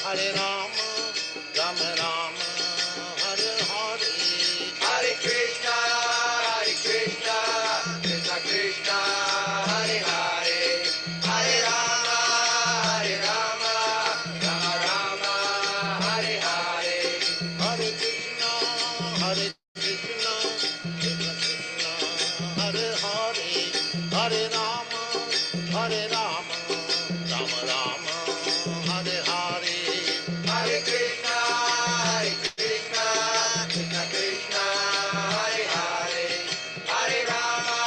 Hare Rama, Rama Rama, Hare Hare, Hare Krishna, Krishna Krishna, Hare Hare, Hare Rama, Rama Rama, Hare Hare, Hare Krishna, Krishna Krishna, Hare Hare, Hare Rama, Rama Rama, Hare Hare, Hare Krishna, Krishna Krishna, Hare Hare, Hare Rama,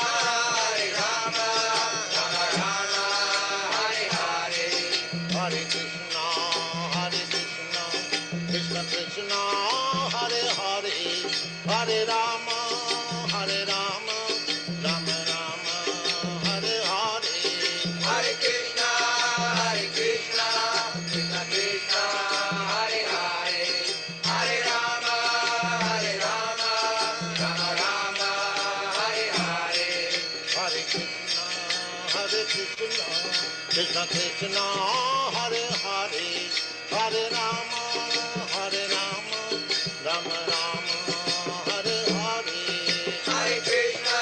Rama Rama, Hare Hare, Hare Krishna, Krishna Krishna, Hare Hare, Hare Rama, Rama Rama, Hare Hare, Hare Krishna, Krishna Krishna, Hare Hare, Hare Rama, Rama Rama, Hare Hare, Hare Krishna, Krishna Krishna, Hare Hare, Hare Rama, Rama Rama, Hare Hare, Hare Krishna,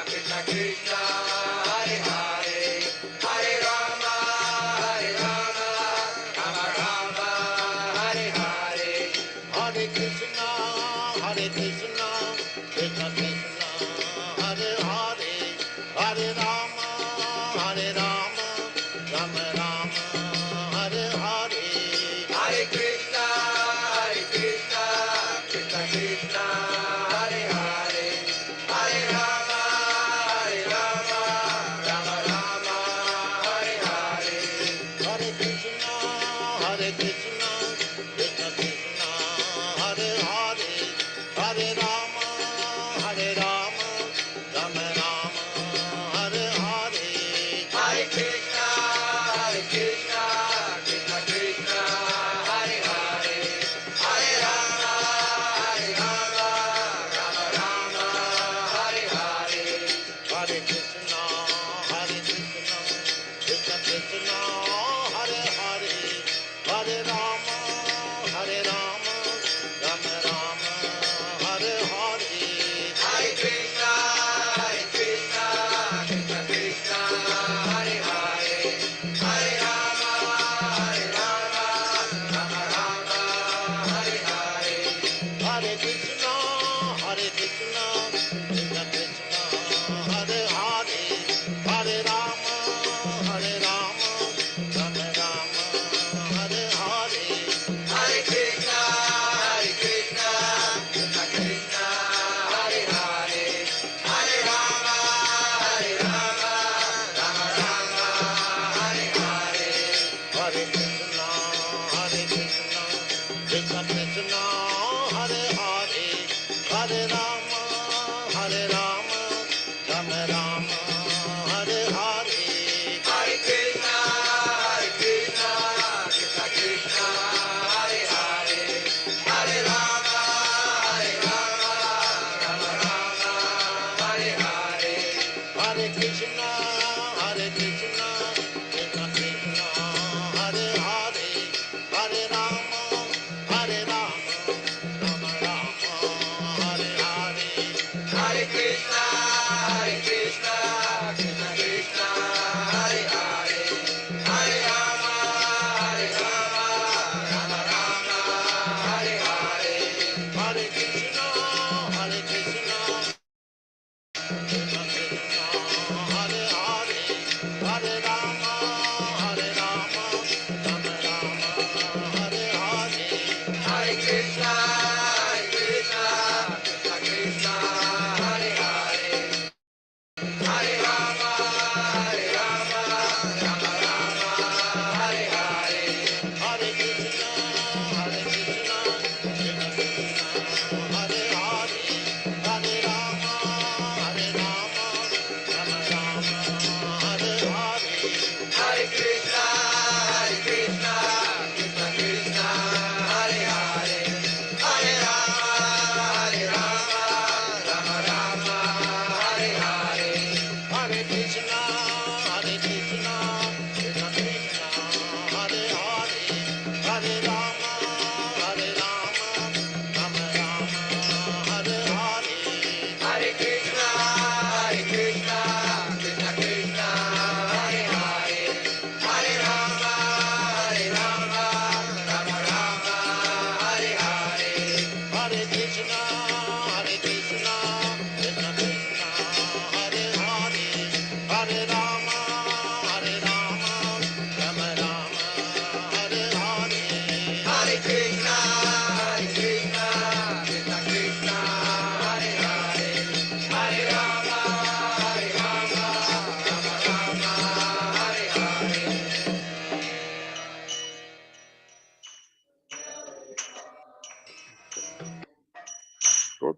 Krishna Krishna, Hare Hare, Hare Rama, Rama Rama, Hare Hare, Hare Krishna, Krishna Krishna, Hare Hare, Hare Rama, Rama Rama, Hare Hare, Hare Krishna, Krishna Krishna, Hare Hare, Hare Rama, Rama Rama, Hare Hare, Hare Krishna, Krishna Krishna, Hare Hare, Hare Rama, Rama Rama, Hare Hare, Hare Krishna, Krishna Krishna, Hare Hare, Hare Rama, Rama Rama, Hare Hare, Hare Krishna, Krishna Krishna, Hare Hare, Hare Rama, Rama Rama, Hare Hare, Hare Krishna, Krishna Krishna, Hare Hare, Hare Rama,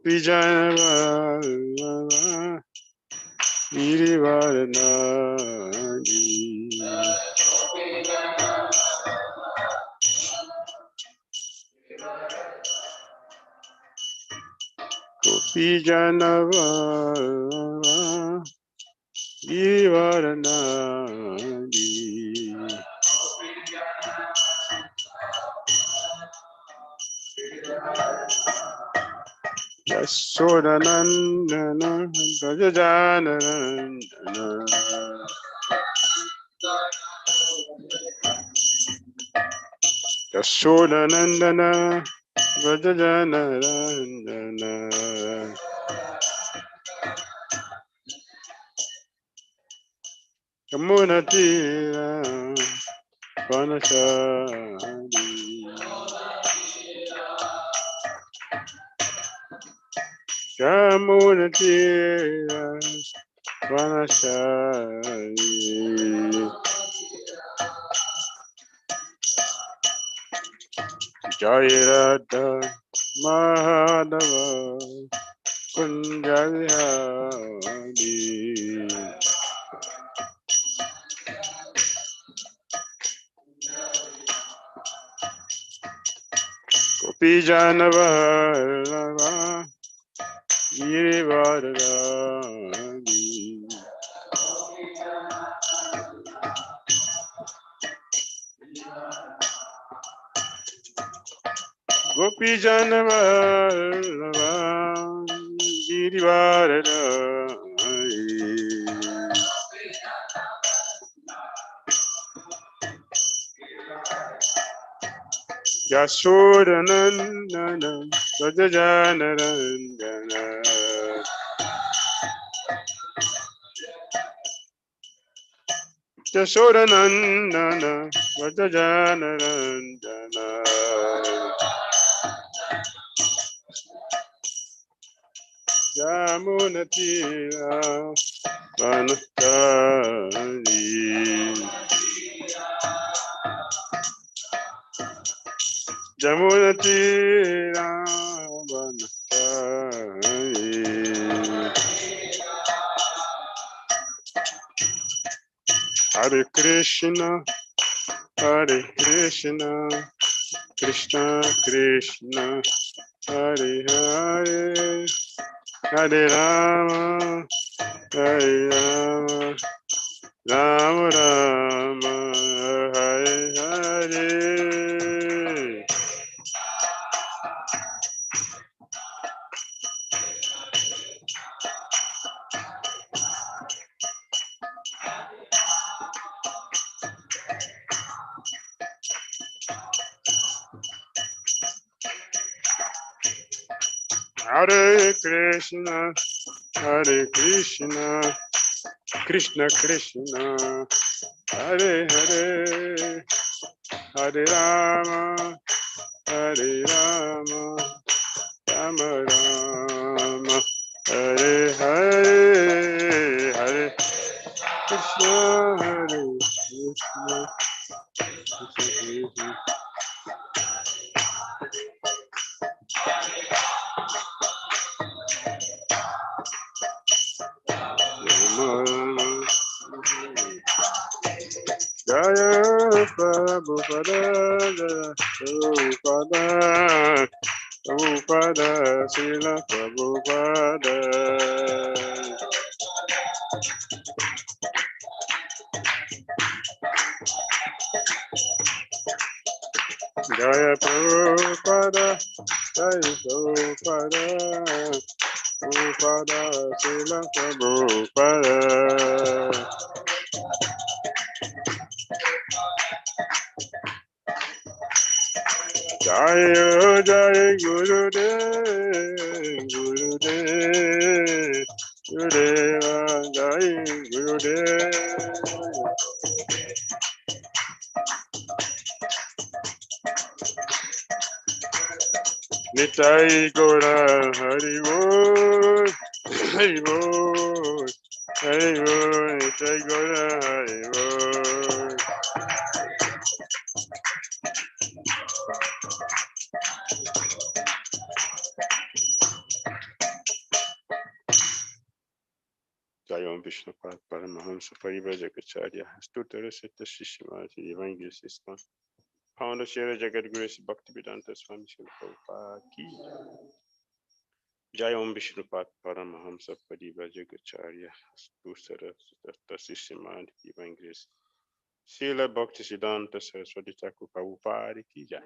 Gopijana Girivaranadi Gopijana Girivaranadi Yasodanandana Gajajanarandana Yasodanandana Gajajanarandana Yamunatira Vanashadi Yamunatira Vanashadi Jayarada Mahadava Kunjalihadi Gopijanavarava Girivaradadi Gopijanavarava Girivaradadi Yasodanandana Gajajanarandana Yasodanandana Gajajanarandana Yamunatira Vanastari Yamunatira Vanastari Hare Krishna Hare Krishna Krishna Krishna Hare Hare Hare Rama Hare Rama Rama Rama Hare Hare Hare Krishna Hare Krishna Krishna Krishna Hare Hare Hare Rama Hare Rama Rama Rama Hare Hare Hare Krishna Hare Krishna Krishna Rama Jaya Prabhupada Jaya Prabhupada Prabhupada Srila Prabhupada Jaya Prabhupada Jaya Prabhupada Prabhupada Srila Prabhupada Jaya Jaya Gurudev Gurudev Gurudeva Jaya Gurudev Nitai Gora Haribol Haribol Haribol Nitai Gora Haribol Vishnupada Paramahamsa Parivrajacharya Stutara Setta Shishimati Evangelist Founder Shira Jagat Guru Bhaktivedanta Swami Srila Prabhupada Ki Jai Om Vishnupada Paramahamsa Parivrajacharya Stutara Setta Shishimati Evangelist Srila Bhaktisiddhanta Saraswati Thakur Prabhupada Ki Jai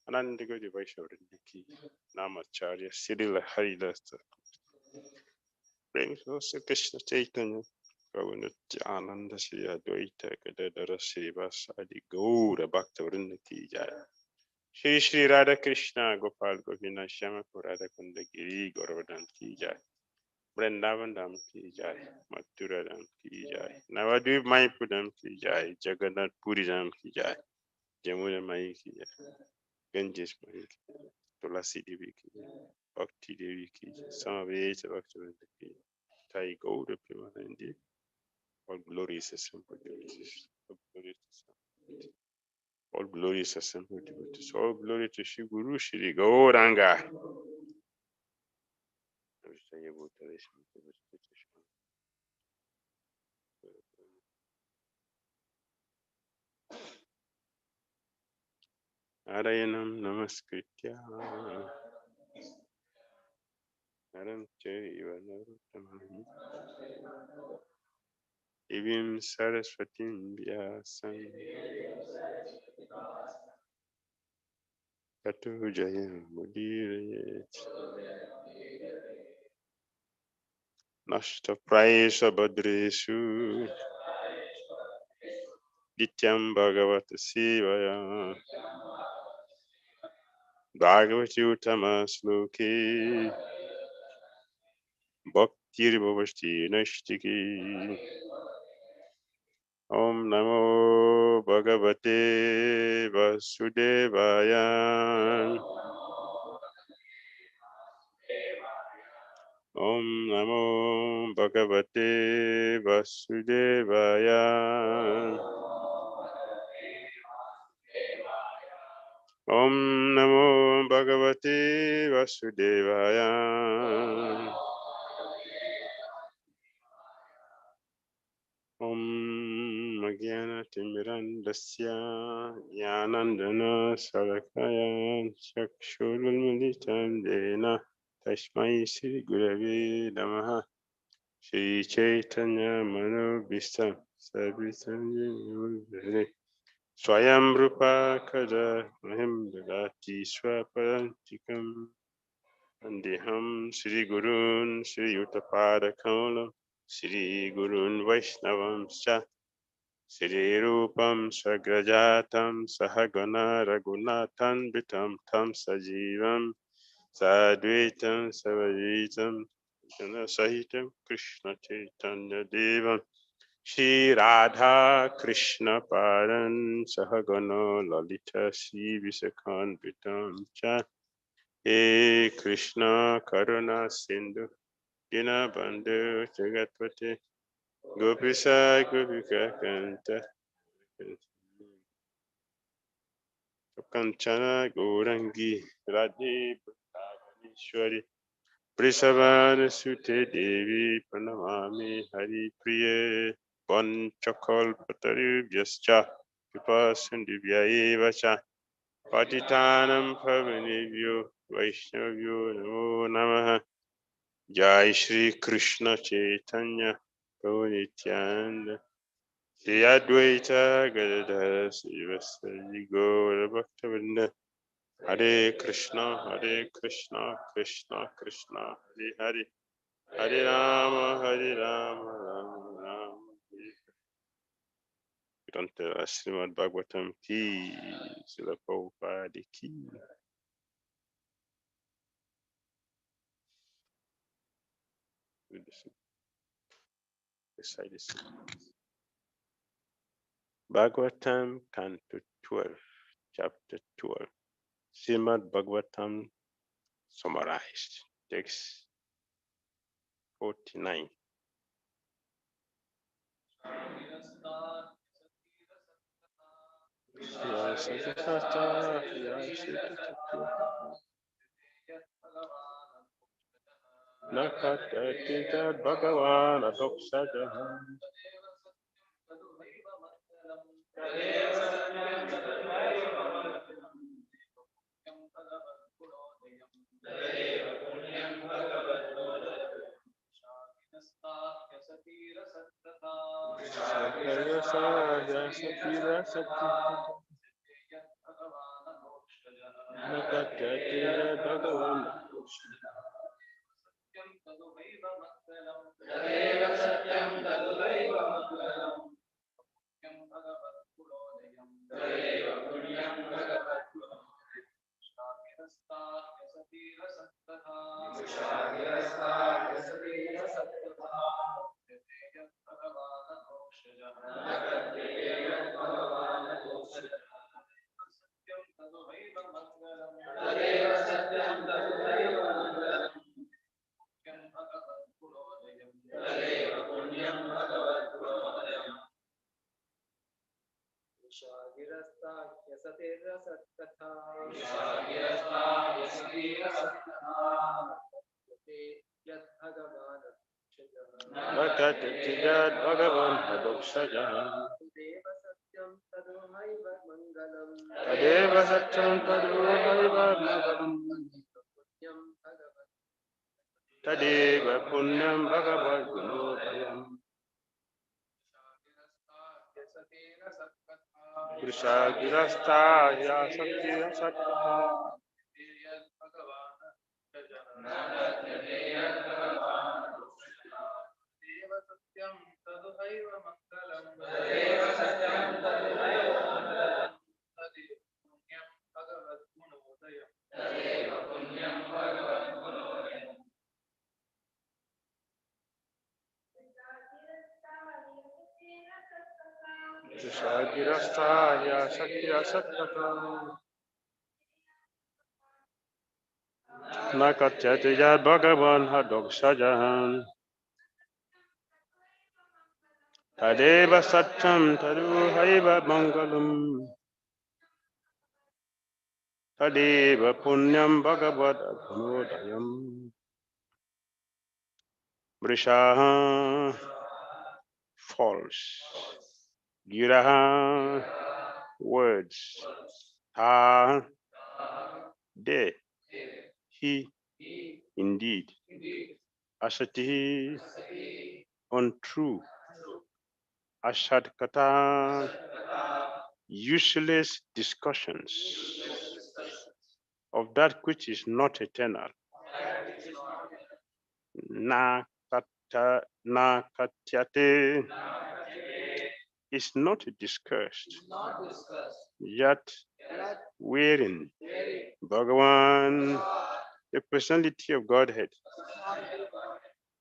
Ananda Gauri Vaishnavrinda Ki Namacharya Srila Haridas Prem Rasa Krishna Chaitanya Prabhu Nityananda Shri Advaita Gadadara Shri Vasadi Gaura Bhakta Vrinda Ki Jai Shri Shri Radha Krishna Gopal Govinda Shama Purada Kunda Giri Gauravan Ki Jai Vrindavan Dham Ki Jai Mathura Dham Ki Jai Navadvip Mayapur Dham Ki Jai Jagannath Puri Dham Ki Jai Jamuna Mai Ki Jai Ganges Mai Ki Jai Tulasi Devi Ki Jai Bhakti Devi Ki Jai Samaveta Bhakta Vrinda Ki Jai Thai Gaura Premanandi all glories assembled devotees, all glories assembled devotees, all glory to Shri Guru Shri Gauranga. Narayanam Namaskritya Naram Chaiva Narottamam Divim Saraswatim Vyasam Tato Jayam Mudirayet Nashta Praisa Badresu Nityam Bhagavata Sevaya Bhagavati Uttama Sloki Bhakti Bhavasti Nashtiki Om Namo Bhagavate Vasudevaya Om Namo Bhagavate Vasudevaya Om Namo Bhagavate Vasudevaya Om Magyana Timirandasya Yanandana Sarakaya Chakshurulmaditam Dena Tashmai Sri Gurave Namaha Shri Chaitanya Mano Vistam Savitam Swayam Rupa Kada Mahim Dadati Swaparantikam Andiham Shri Gurun Shri Uttapada Kaulam Shri Gurun Vaishnavam Shri Rupam Sagrajatam Sahagana Raghunathan Vitam Tam Sajivam Sadvitam Savajitam Jana Sahitam Krishna Chaitanya Devam Shri Radha Krishna Paran Sahagana Lalita Shri Visakhan Vitam Cha He Krishna Karuna Sindhu Dinabandhu Jagatpate Gopisa Gopika Kanta Kanchana Gourangi Radhe Bhavaneshwari Prisavana Sute Devi Pranamami Hari Priye Vanchakal Patari Vyascha Kripa Sindhivya Vacha Patitanam Pavanebhyo Vaishnavyo Namo Namaha Jai Shri Krishna Chaitanya Prabhu Nityananda Shri Advaita Gadadhara Srivasadi Gaura Bhaktavinda Hare Krishna, Krishna Krishna, Hare Hare, Hare Rama, Rama Rama. Granta Srimad Bhagavatam ki, Srila Prabhupada ki. Bhagavatam, Canto 12, Chapter 12. Srimad Bhagavatam summarized. Text 49. Nakatatita Bhagavana Doksajaha. Tadeva satyam tadruhaiva mangalam. Tadeva punyam bhagavad gunodayam. Krishagirasta yasakya sattva. Krishagirasta yasakya sattva. Nakatyate yad bhagavan hadoksajahan. Tadeva satyam tadruhaiva mangalam. Tadeva punyam bhagavad gunodayam. Vrishaha, false. Giraha, words. Ta, de. He, indeed. Asati, untrue. Ashadkata, useless discussions of that which is not eternal. Nakatyate is not discussed, yet wherein Bhagavan, the personality of Godhead,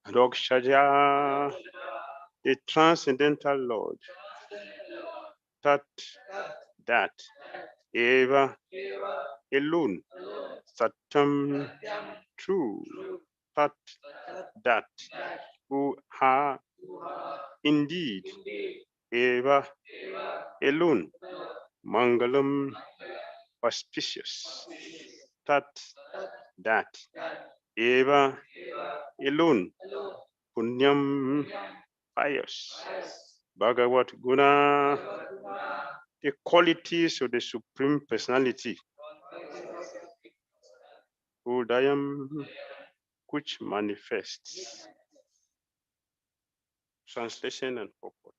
Rokshaja, the transcendental Lord, Tat, that, Eva, alone, Satyam, true, Tat, that, who are indeed, Eva, alone, Mangalam, auspicious, Tat, that, Eva, alone, Punyam, pious, Bhagavat Guna, the qualities of the Supreme Personality, Udayam, which manifests. Translation and purport.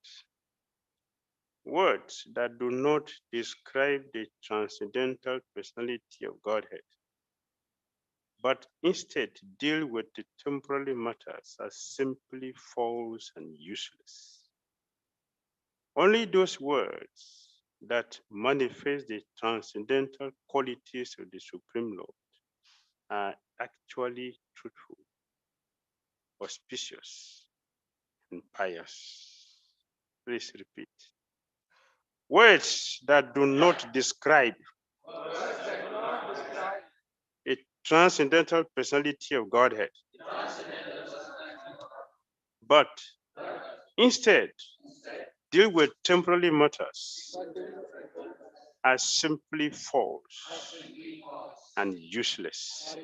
Words that do not describe the transcendental personality of Godhead, but instead deal with the temporary matters, are simply false and useless. Only those words that manifest the transcendental qualities of the Supreme Lord are actually truthful, auspicious, and pious. Please repeat. Words that do not describe a transcendental personality of Godhead, but instead deal with temporary matters, are simply false and useless.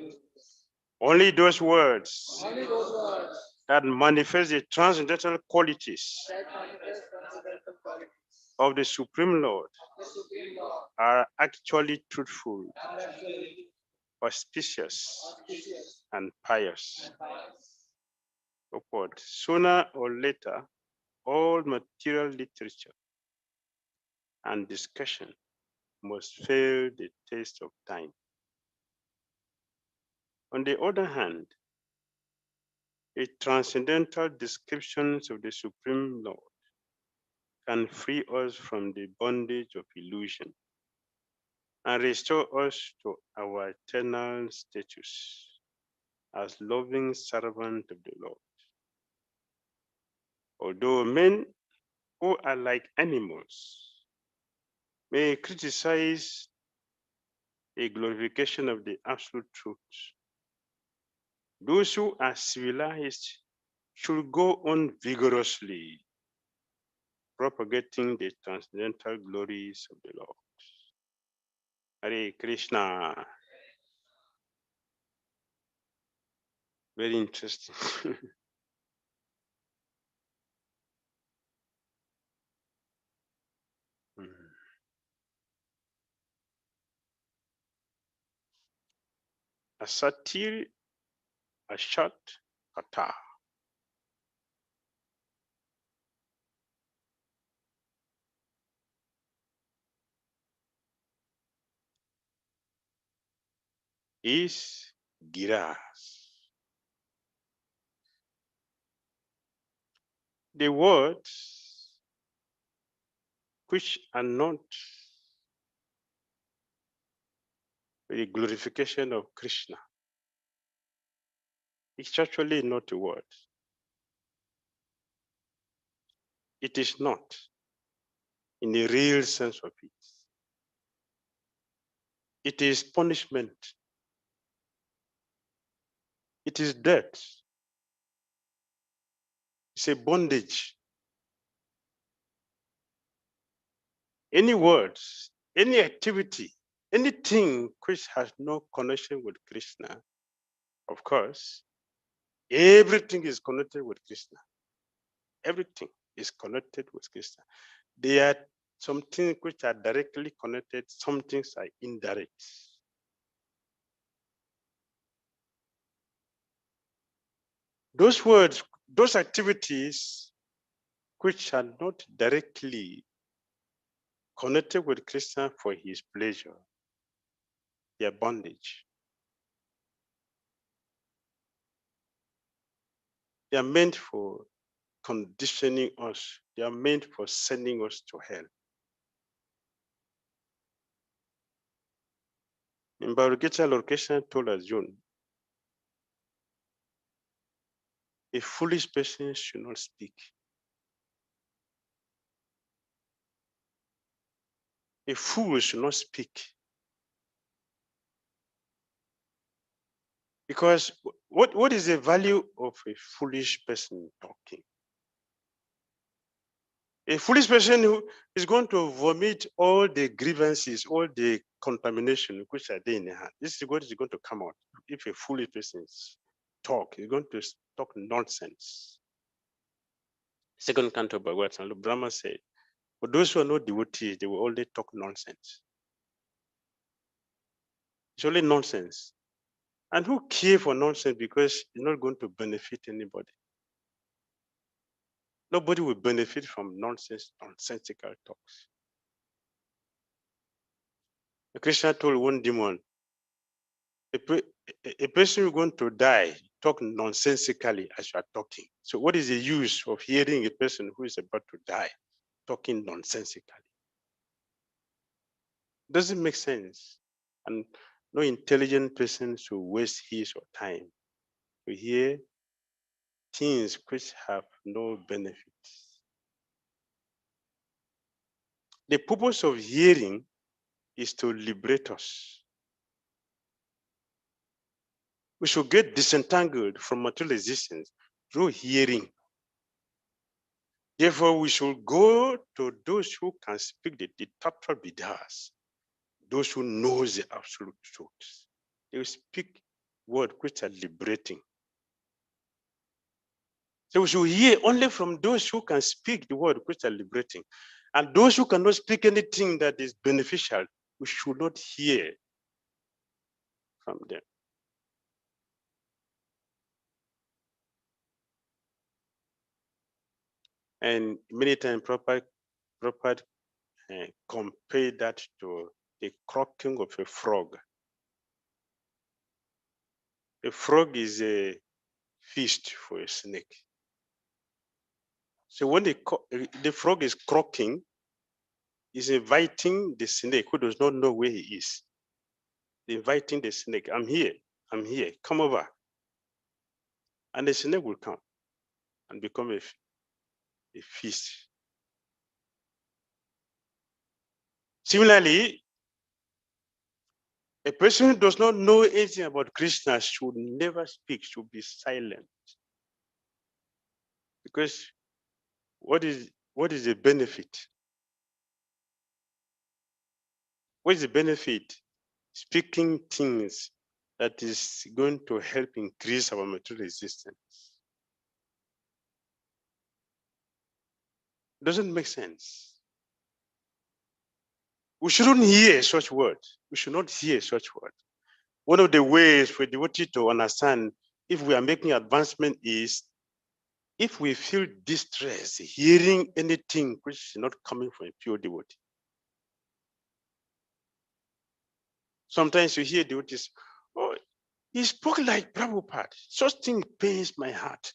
Only those words that manifest the transcendental qualities of the Supreme Lord are actually truthful, auspicious, and pious. Upward. Sooner or later, all material literature and discussion must fail the test of time. On the other hand, the transcendental descriptions of the Supreme Lord can free us from the bondage of illusion and restore us to our eternal status as loving servant of the Lord. Although men who are like animals may criticize the glorification of the absolute truth, those who are civilized should go on vigorously propagating the transcendental glories of the Lord. Hare Krishna. Very interesting. A satir, a shot, kata. Is giras. The words which are not the glorification of Krishna. It's actually not a word. It is not in the real sense of it. It is punishment. It is death. It's a bondage. Any words, any activity, anything which has no connection with Krishna, of course, everything is connected with Krishna. Everything is connected with Krishna. There are some things which are directly connected, some things are indirect. Those words, those activities which are not directly connected with Krishna for his pleasure, they are bondage. They are meant for conditioning us. They are meant for sending us to hell. In Bhagavata, Lord Krishna told Arjuna, a foolish person should not speak. A fool should not speak. Because what is the value of a foolish person talking? A foolish person who is going to vomit all the grievances, all the contamination which are there in the heart. This is what is going to come out. If a foolish person talk, he's going to talk nonsense. Second canto of Bhagavata, Brahma said, for those who are not devotees, they will only talk nonsense. It's only nonsense. And who care for nonsense because it's not going to benefit anybody? Nobody will benefit from nonsensical talks. Krishna told one demon, a person who is going to die, talk nonsensically as you are talking. So what is the use of hearing a person who is about to die talking nonsensically? Doesn't make sense. And no intelligent person should waste his or time to hear things which have no benefit. The purpose of hearing is to liberate us. We should get disentangled from material existence through hearing. Therefore, we should go to those who can speak the Tattva Vidas, those who know the absolute truth. They will speak words which are liberating. So we should hear only from those who can speak the word which are liberating. And those who cannot speak anything that is beneficial, we should not hear from them. And many times Prabhupada compare that to the croaking of a frog. A frog is a feast for a snake. So when the frog is croaking, is inviting the snake who does not know where he is. Inviting the snake, I'm here, come over. And the snake will come and become a feast. Similarly, a person who does not know anything about Krishna should never speak, should be silent. Because what is the benefit? What is the benefit? Speaking things that is going to help increase our material existence. Doesn't make sense. We shouldn't hear such words. We should not hear such words. One of the ways for devotee to understand if we are making advancement is if we feel distress hearing anything which is not coming from a pure devotee. Sometimes you hear devotees, oh, he spoke like Prabhupada. Such thing pains my heart.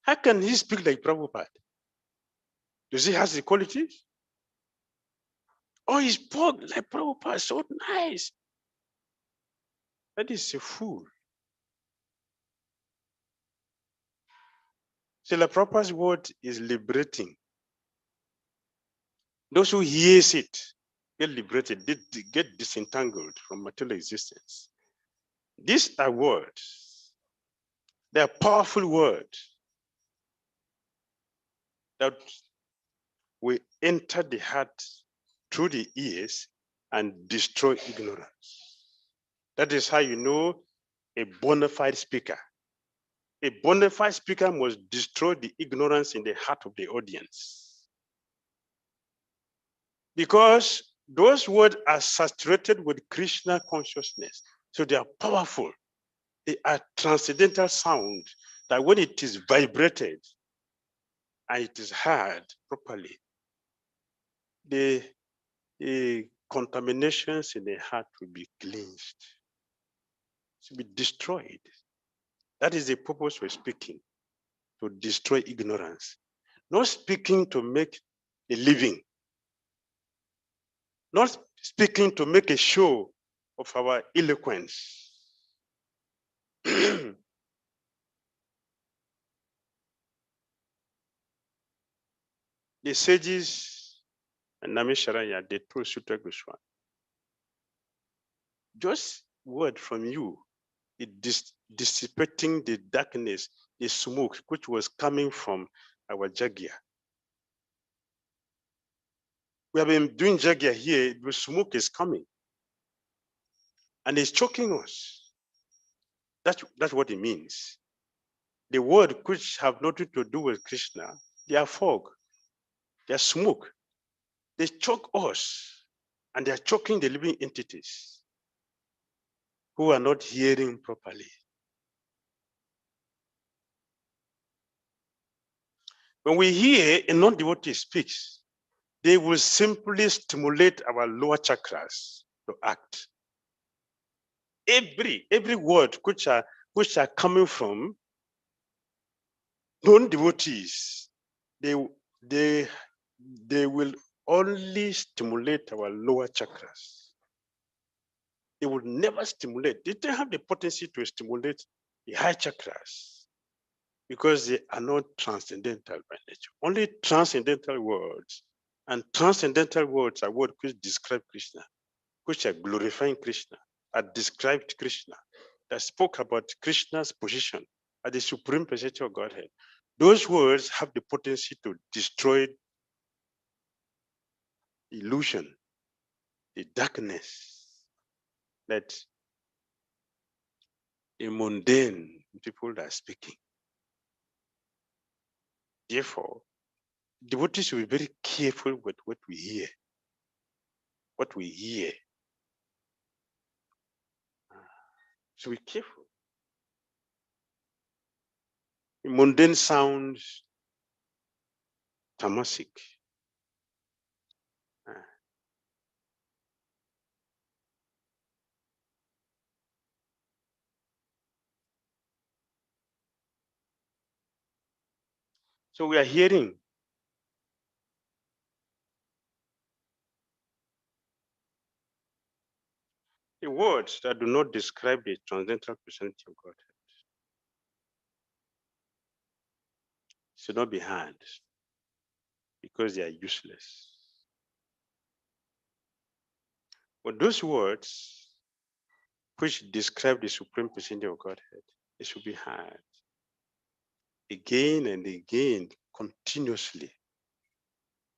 How can he speak like Prabhupada? Does he have the qualities? Oh, he spoke like Prabhupada, so nice. That is a fool. Srila Prabhupada's word is liberating. Those who hears it get liberated, get disentangled from material existence. These are words. They are powerful words that will enter the heart through the ears and destroy ignorance. That is how you know a bona fide speaker. A bona fide speaker must destroy the ignorance in the heart of the audience. Because those words are saturated with Krishna consciousness. So they are powerful. They are transcendental sound that when it is vibrated and it is heard properly, the contaminations in the heart will be cleansed, to be destroyed. That is the purpose for speaking, to destroy ignorance. Not speaking to make a living, not speaking to make a show of our eloquence. The sages and Namisharaya, they told Sutra Goswami, just word from you, it dissipating the darkness, the smoke which was coming from our jagya. We have been doing jagya here, the smoke is coming and it's choking us. That's what it means. The word which have nothing to do with Krishna, they are fog, they are smoke. They choke us and they are choking the living entities who are not hearing properly. When we hear a non-devotee speaks, they will simply stimulate our lower chakras to act. Every word which are coming from non-devotees, they will only stimulate our lower chakras. They will never stimulate. They don't have the potency to stimulate the high chakras because they are not transcendental by nature. Only transcendental words, and transcendental words are words which describe Krishna, which are glorifying Krishna, are described Krishna, that spoke about Krishna's position as the supreme personality of Godhead. Those words have the potency to destroy illusion, the darkness that mundane people that are speaking. Therefore, devotees should be very careful with what we hear. What we hear. So be careful. Mundane sounds tamasic. So we are hearing the words that do not describe the transcendental personality of God. Should not be heard because they are useless. But those words which describe the supreme personality of Godhead, they should be heard again and again, continuously.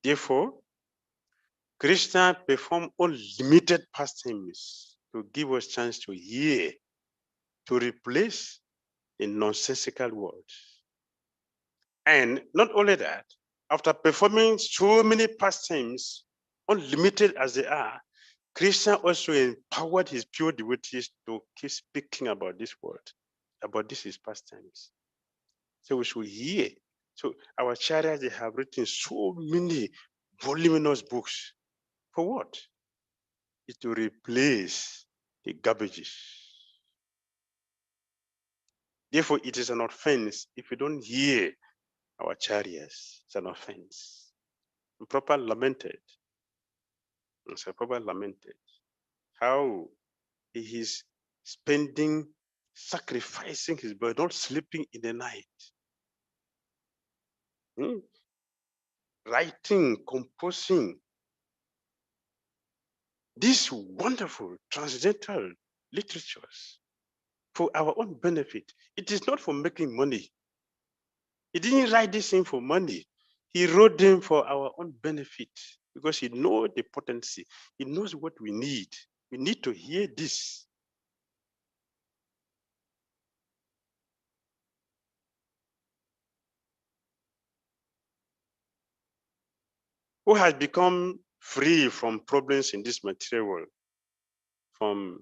Therefore, Krishna performed unlimited pastimes to give us chance to hear, to replace the nonsensical words. And not only that, after performing so many pastimes, unlimited as they are, Krishna also empowered his pure devotees to keep speaking about this word, about this his pastimes. So we should hear. So our acharyas, they have written so many voluminous books. For what? It's to replace the garbages. Therefore, it is an offense if you don't hear our acharyas. It's an offense. And proper lamented. It's a proper lamented. How he is spending, sacrificing his body, not sleeping in the night. Writing, composing these wonderful transcendental literatures for our own benefit. It is not for making money. He didn't write this thing for money. He wrote them for our own benefit because he knows the potency. He knows what we need. We need to hear this. Who has become free from problems in this material world, from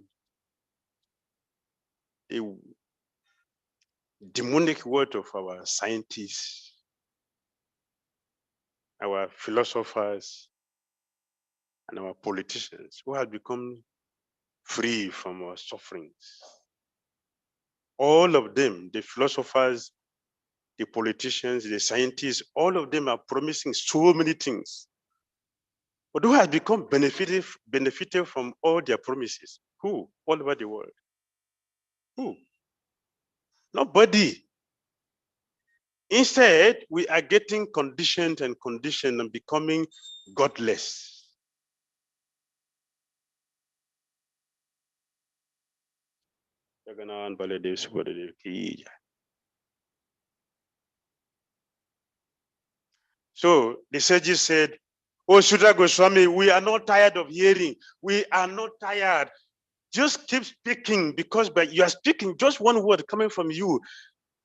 the demonic word of our scientists, our philosophers, and our politicians, who have become free from our sufferings. All of them, the philosophers, the politicians, the scientists, all of them are promising so many things. But who has become benefited from all their promises? Who? All over the world. Who? Nobody. Instead, we are getting conditioned and becoming godless. So the sages said, "Oh, Sudra Goswami, we are not tired of hearing. We are not tired. Just keep speaking, because by you are speaking just one word coming from you,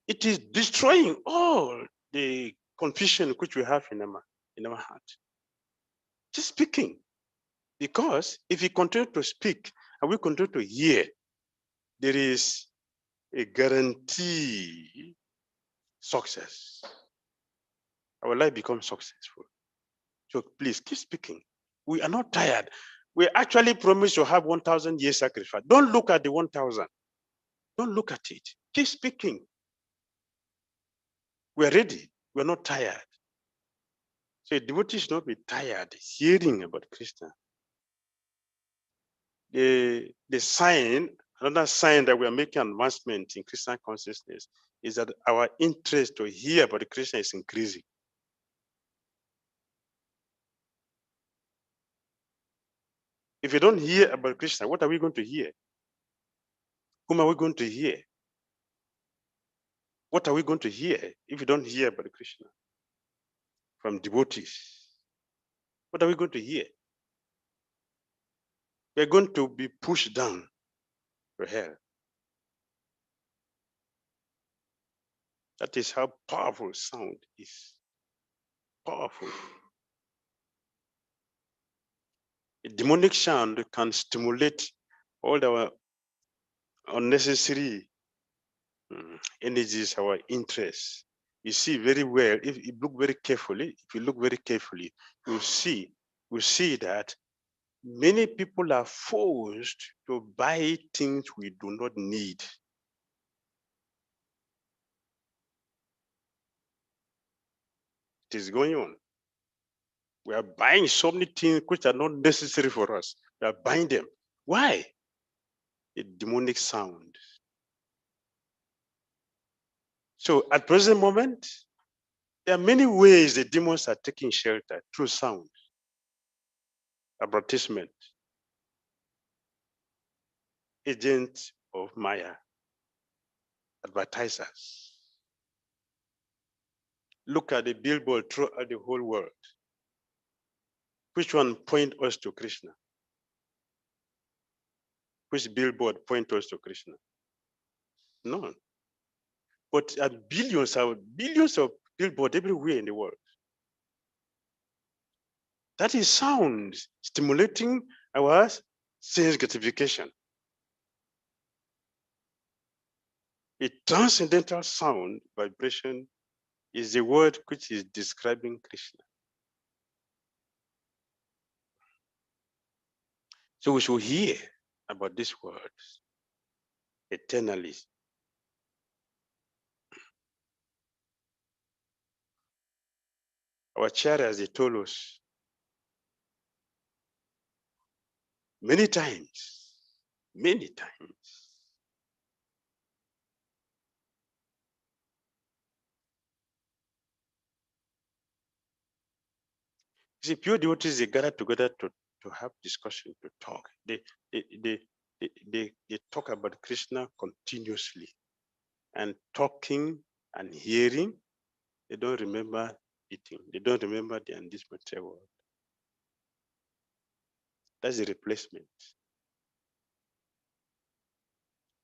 it is destroying all the confusion which we have in our heart. Just speaking. Because if we continue to speak and we continue to hear, there is a guarantee success. Our life becomes successful. So please keep speaking. We are not tired. We actually promised to have 1,000 years sacrifice. Don't look at the 1,000. Don't look at it. Keep speaking. We're ready. We're not tired. So a devotee should not be tired hearing about Krishna. The sign, another sign that we are making advancement in Christian consciousness is that our interest to hear about Krishna is increasing. If you don't hear about Krishna, what are we going to hear? Whom are we going to hear? What are we going to hear if you don't hear about Krishna? From devotees. What are we going to hear? We're going to be pushed down to hell. That is how powerful sound is. Powerful. A demonic sound can stimulate all our unnecessary energies, our interests. You see very well, if you look very carefully, you'll see that many people are forced to buy things we do not need. It is going on. We are buying so many things which are not necessary for us. We are buying them. Why? A demonic sound. So at present moment, there are many ways the demons are taking shelter through sound, advertisement, agents of Maya, advertisers. Look at the billboard throughout the whole world. Which one point us to Krishna? Which billboard point us to Krishna? None. But billions of billboards everywhere in the world. That is sound stimulating our sense gratification. A transcendental sound vibration is the word which is describing Krishna. So we should hear about these words eternally. Our chariots, they told us many times. See, pure devotees, they gather together to have discussion, to talk. They talk about Krishna continuously. And talking and hearing, they don't remember eating. They don't remember the in this material world. That's the replacement.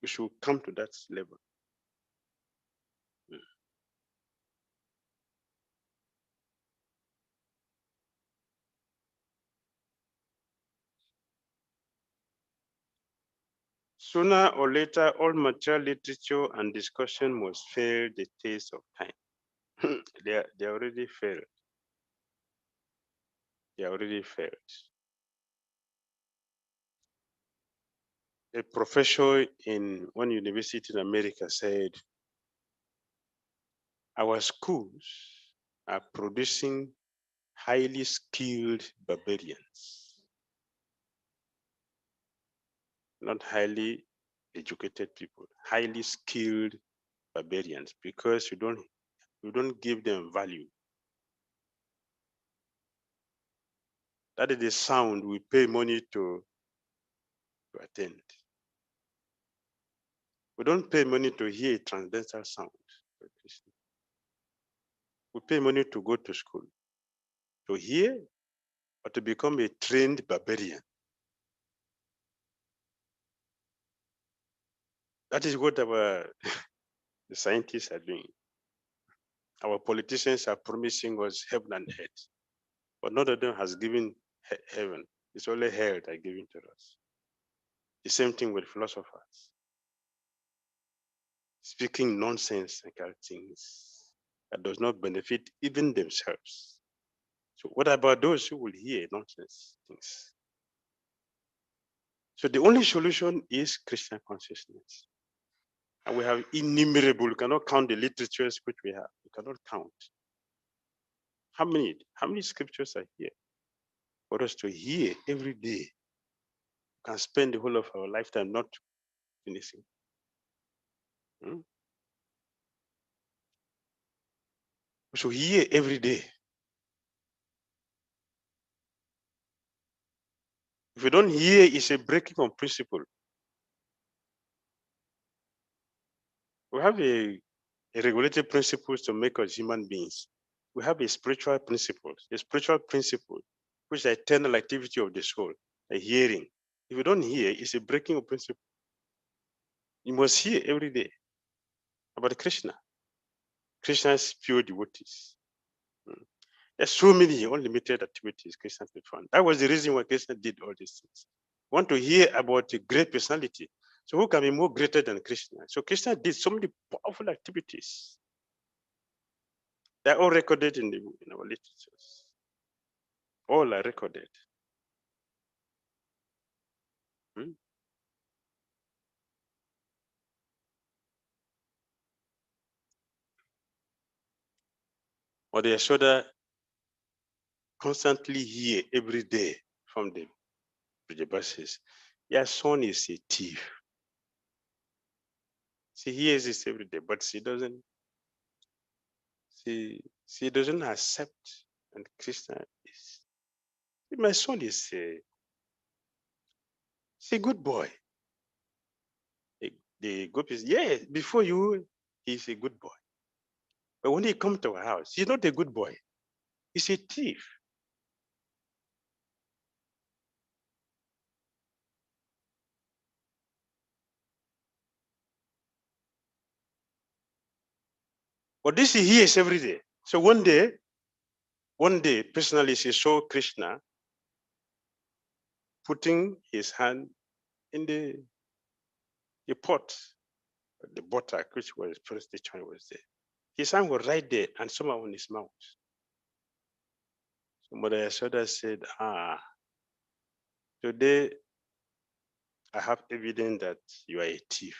We should come to that level. Sooner or later, all material literature and discussion must fail the test of time. they already failed. They already failed. A professor in one university in America said, our schools are producing highly skilled barbarians, not highly educated people, highly skilled barbarians, because you don't give them value. That is the sound we pay money to attend. We don't pay money to hear transcendental sound. We pay money to go to school, to hear or to become a trained barbarian. That is what our the scientists are doing. Our politicians are promising us heaven and earth, but none of them has given heaven. It's only hell that are given to us. The same thing with philosophers, speaking nonsensical things that does not benefit even themselves. So what about those who will hear nonsense things? So the only solution is Krishna consciousness. And we have innumerable, we cannot count the literatures which we have. We cannot count. How many scriptures are here for us to hear every day? We can spend the whole of our lifetime not finishing. We should hear every day. If you don't hear, it's a breaking of principle. We have a regulated principles to make us human beings. We have a spiritual principle, which is the eternal activity of the soul, a hearing. If you don't hear, it's a breaking of principle. You must hear every day about Krishna. Krishna's pure devotees. There's so many unlimited activities Krishna performed. That was the reason why Krishna did all these things. Want to hear about a great personality. So who can be more greater than Krishna? So Krishna did so many powerful activities. They're all recorded in our literatures. All are recorded. Hmm? Or the Yashoda constantly hear every day from the Brajabasis, your son is a thief. She hears this every day, but she doesn't accept. And Krishna is, my son is a good boy. The gopis, yeah, before you, he's a good boy. But when he comes to our house, he's not a good boy. He's a thief. But this he hears every day. So one day, personally, she saw Krishna putting his hand in the pot, the butter, which was first the child was there. His hand was right there and somehow in his mouth. So Mother Yashoda said, today I have evidence that you are a thief.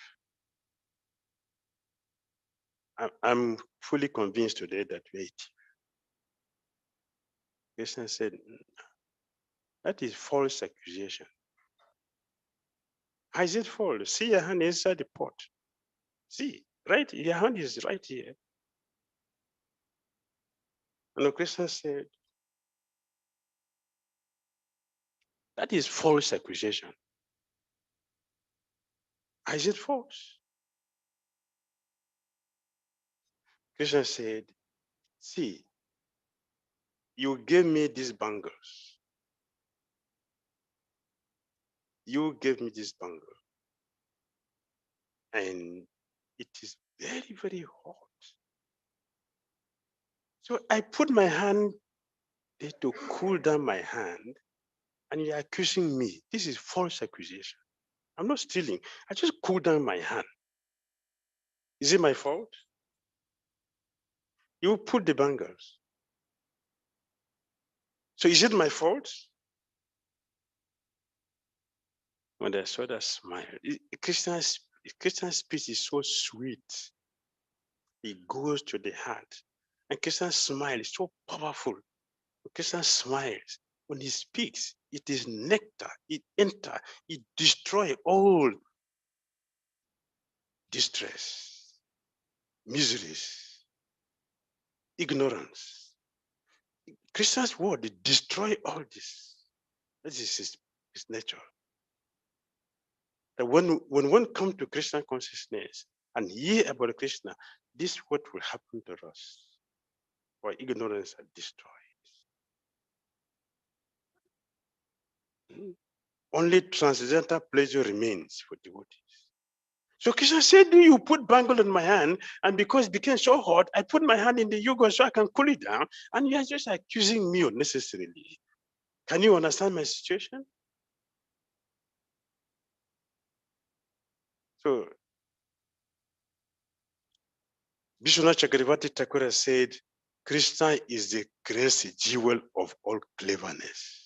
I'm fully convinced today that you are a thief. Krishna said, that is false accusation. How is it false? See your hand inside the pot. See, right? Your hand is right here. And Krishna said, that is false accusation. How is it false? Krishna said, see, you gave me these bangles. You gave me this bangle. And it is very, very hot. So I put my hand there to cool down my hand, and you're accusing me. This is false accusation. I'm not stealing. I just cooled down my hand. Is it my fault? You put the bangles. So is it my fault? When I saw that smile, Christian speech is so sweet. It goes to the heart. And Christian smile is so powerful. Christian smiles. When he speaks, it is nectar. It enters. It destroys all distress, miseries, ignorance. Christian's word, it destroys all this. This is his nature. And when one comes to Christian consciousness and hear about Krishna, this is what will happen to us. Our ignorance are destroyed. Only transcendental pleasure remains for devotees. So Krishna said, do you put bangle on my hand? And because it became so hot, I put my hand in the yoga so I can cool it down. And you are just accusing me unnecessarily. Can you understand my situation? So Vishwanath Chakravarti Thakur said, Krishna is the greatest jewel of all cleverness.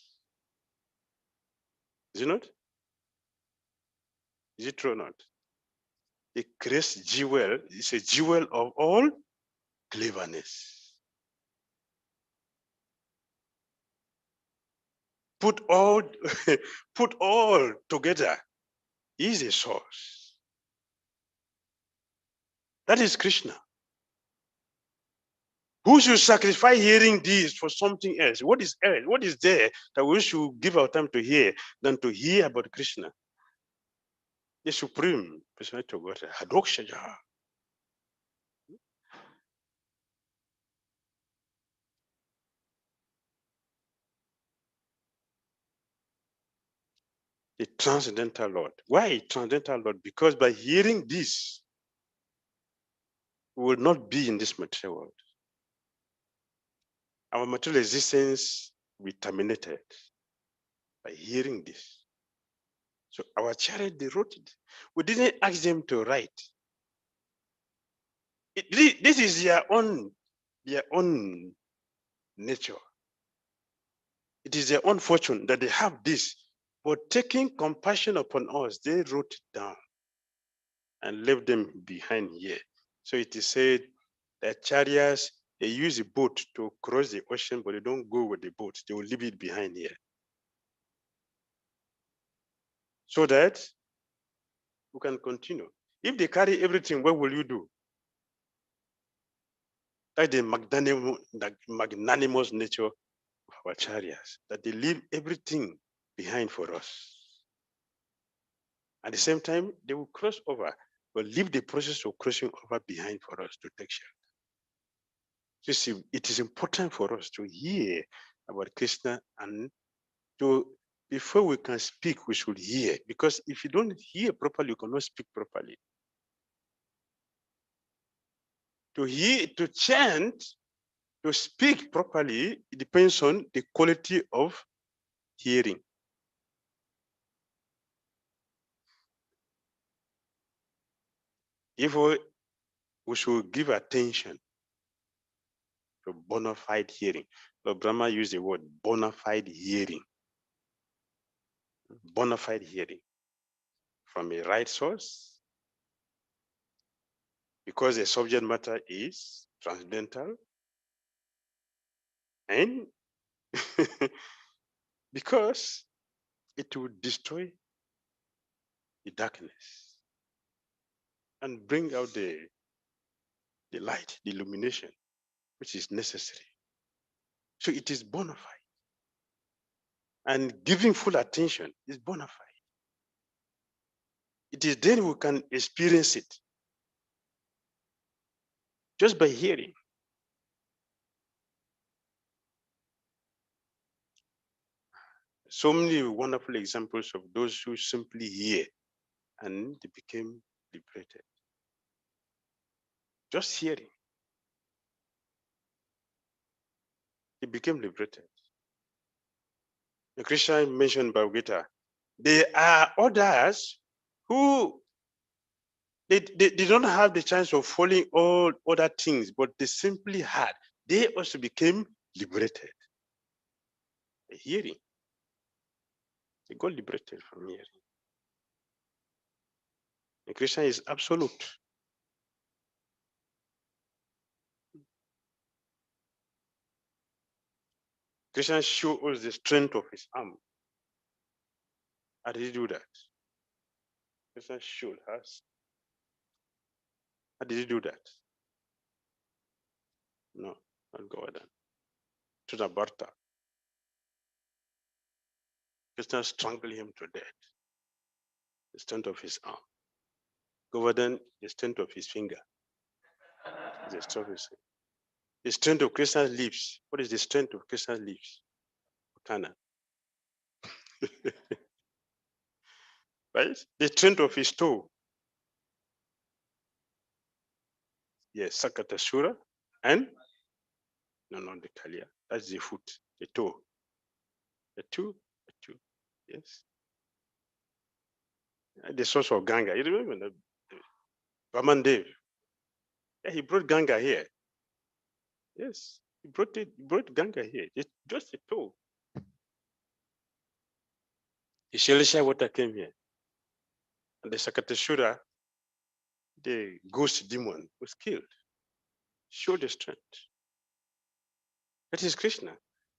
Is it not? Is it true or not? The greatest jewel is a jewel of all cleverness. Put all, put all together. He is a source. That is Krishna. Who should sacrifice hearing this for something else? What is else? What is there that we should give our time to hear than to hear about Krishna? The supreme personality of God, Hadokshaja. The transcendental Lord. Why transcendental Lord? Because by hearing this, we will not be in this material world. Our material existence will be terminated by hearing this. So our chariot, they wrote it. We didn't ask them to write. This is their own nature. It is their own fortune that they have this. But taking compassion upon us, they wrote it down and left them behind here. So it is said that chariots, they use a boat to cross the ocean, but they don't go with the boat. They will leave it behind here. So that we can continue. If they carry everything, what will you do? That's the magnanimous nature of our chariots, that they leave everything behind for us. At the same time, they will cross over, but leave the process of crossing over behind for us to take shelter. You see, it is important for us to hear about Krishna, and before we can speak, we should hear. Because if you don't hear properly, you cannot speak properly. To hear, to chant, to speak properly, it depends on the quality of hearing. If we should give attention to bona fide hearing. Lord Brahma used the word bona fide hearing. Bona fide hearing from a right source, because the subject matter is transcendental, and because it will destroy the darkness and bring out the light, the illumination, which is necessary. So it is bona fide. And giving full attention is bona fide. It is then we can experience it just by hearing. So many wonderful examples of those who simply hear and they became liberated. Just hearing. They became liberated. The Christian mentioned Bhagavata. There are others who they don't have the chance of following all other things, but they simply had. They also became liberated. Hearing. They got liberated from hearing. The Christian is absolute. Christian shows us the strength of his arm. How did he do that? Christian showed us. How did he do that? No, not Govardhan. To the Bharta. Krishna strangled him to death. The strength of his arm. Govardhan, the strength of his finger. The strength of his hand. The strength of Krishna's lips. What is the strength of Krishna's lips? Utana. Right? The strength of his toe. Yes, Sakatashura. And no, not the Kalia. That's the foot, the toe. The two. Yes. The source of Ganga. You remember Brahman Dev? Yeah, he brought Ganga here. Yes, he brought Ganga here. It's just a toe. The Shalisha water came here. And the Sakatashura, the ghost demon, was killed. Show the strength. That is Krishna.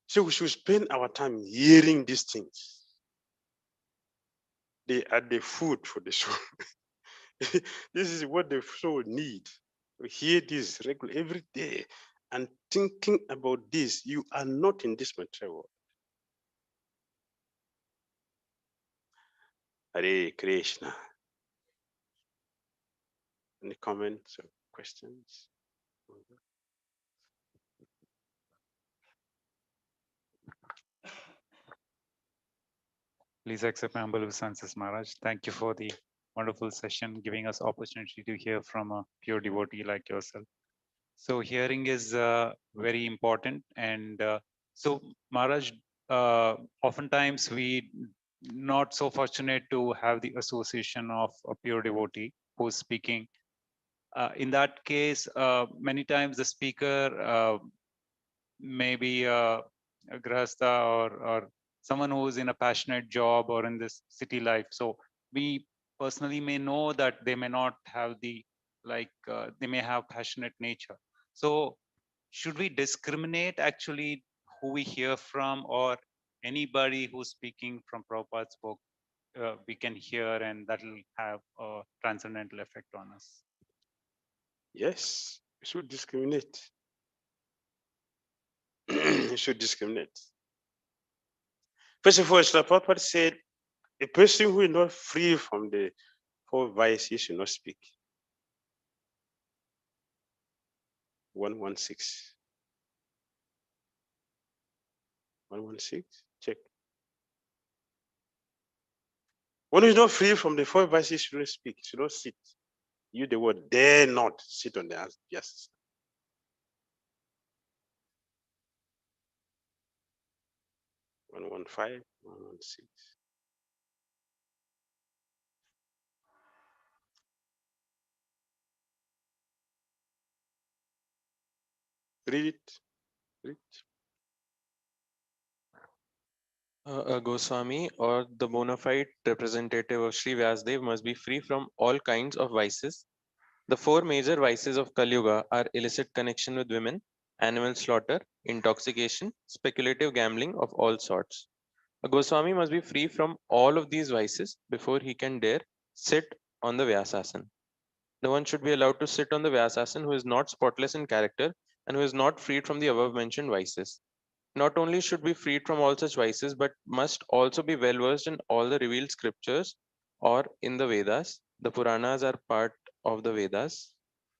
So we should spend our time hearing these things. They are the food for the soul. This is what the soul needs. To hear this regularly every day and thinking about this. You are not in this material world. Hare Krishna. Any comments or questions? Please accept my humble obeisances, Maharaj. Thank you for the wonderful session, giving us opportunity to hear from a pure devotee like yourself. So hearing is very important. And so Maharaj, oftentimes we not so fortunate to have the association of a pure devotee who's speaking. In that case, many times the speaker maybe a grahastha, or someone who is in a passionate job or in this city life. So we personally may know that they may not have the they may have passionate nature. So should we discriminate actually who we hear from, or anybody who's speaking from Prabhupada's book we can hear and that will have a transcendental effect on us? Yes, you should discriminate. You should discriminate. First of all, Srila Prabhupada said, a person who is not free from the four vices should not speak. 116. 116, check. One who is not free from the four vices should not speak, should not sit. You, the word, dare not sit on the ass. Yes. 115, 116. Read it. Read it. A Goswami or the bona fide representative of Sri Vyasdev must be free from all kinds of vices. The four major vices of Kali Yuga are illicit connection with women, animal slaughter, intoxication, speculative gambling of all sorts. A Goswami must be free from all of these vices before he can dare sit on the Vyasasan. No one should be allowed to sit on the Vyasasan who is not spotless in character and who is not freed from the above mentioned vices. Not only should be freed from all such vices, but must also be well versed in all the revealed scriptures or in the Vedas. The Puranas are part of the Vedas,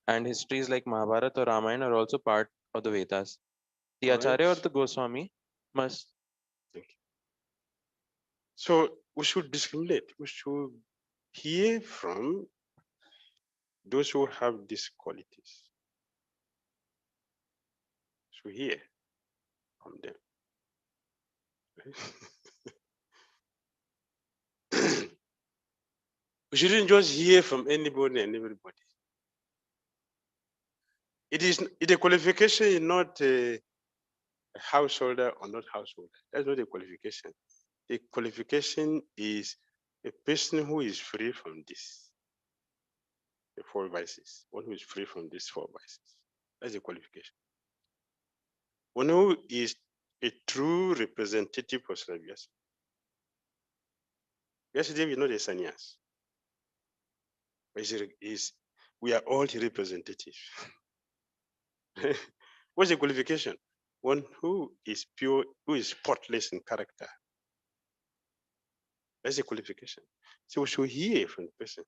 and histories like Mahabharata or Ramayana are also part of the Vedas. The All right. Acharya or the Goswami must. Thank you. So we should discriminate. We should hear from those who have these qualities. Should hear from them. We shouldn't just hear from anybody and everybody. The qualification is not a householder or not householder. That's not a qualification. The qualification is a person who is free from this, the four vices. One who is free from these four vices. That's a qualification. One who is a true representative of Slavias. Yesterday, is not a sannyas. We are all representatives. What's the qualification? One who is pure, who is spotless in character. That's a qualification. So we should hear from the person.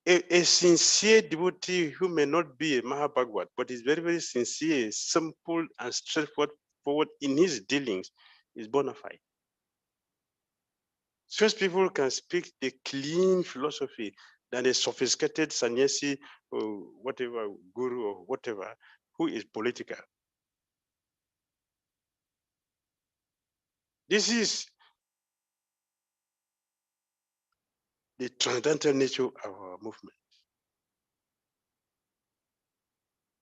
A sincere devotee who may not be a Mahabhagavad, but is very, very sincere, simple, and straightforward in his dealings is bona fide. Such people can speak the clean philosophy than a sophisticated sannyasi or whatever, guru or whatever, who is political. This is the transcendental nature of our movement.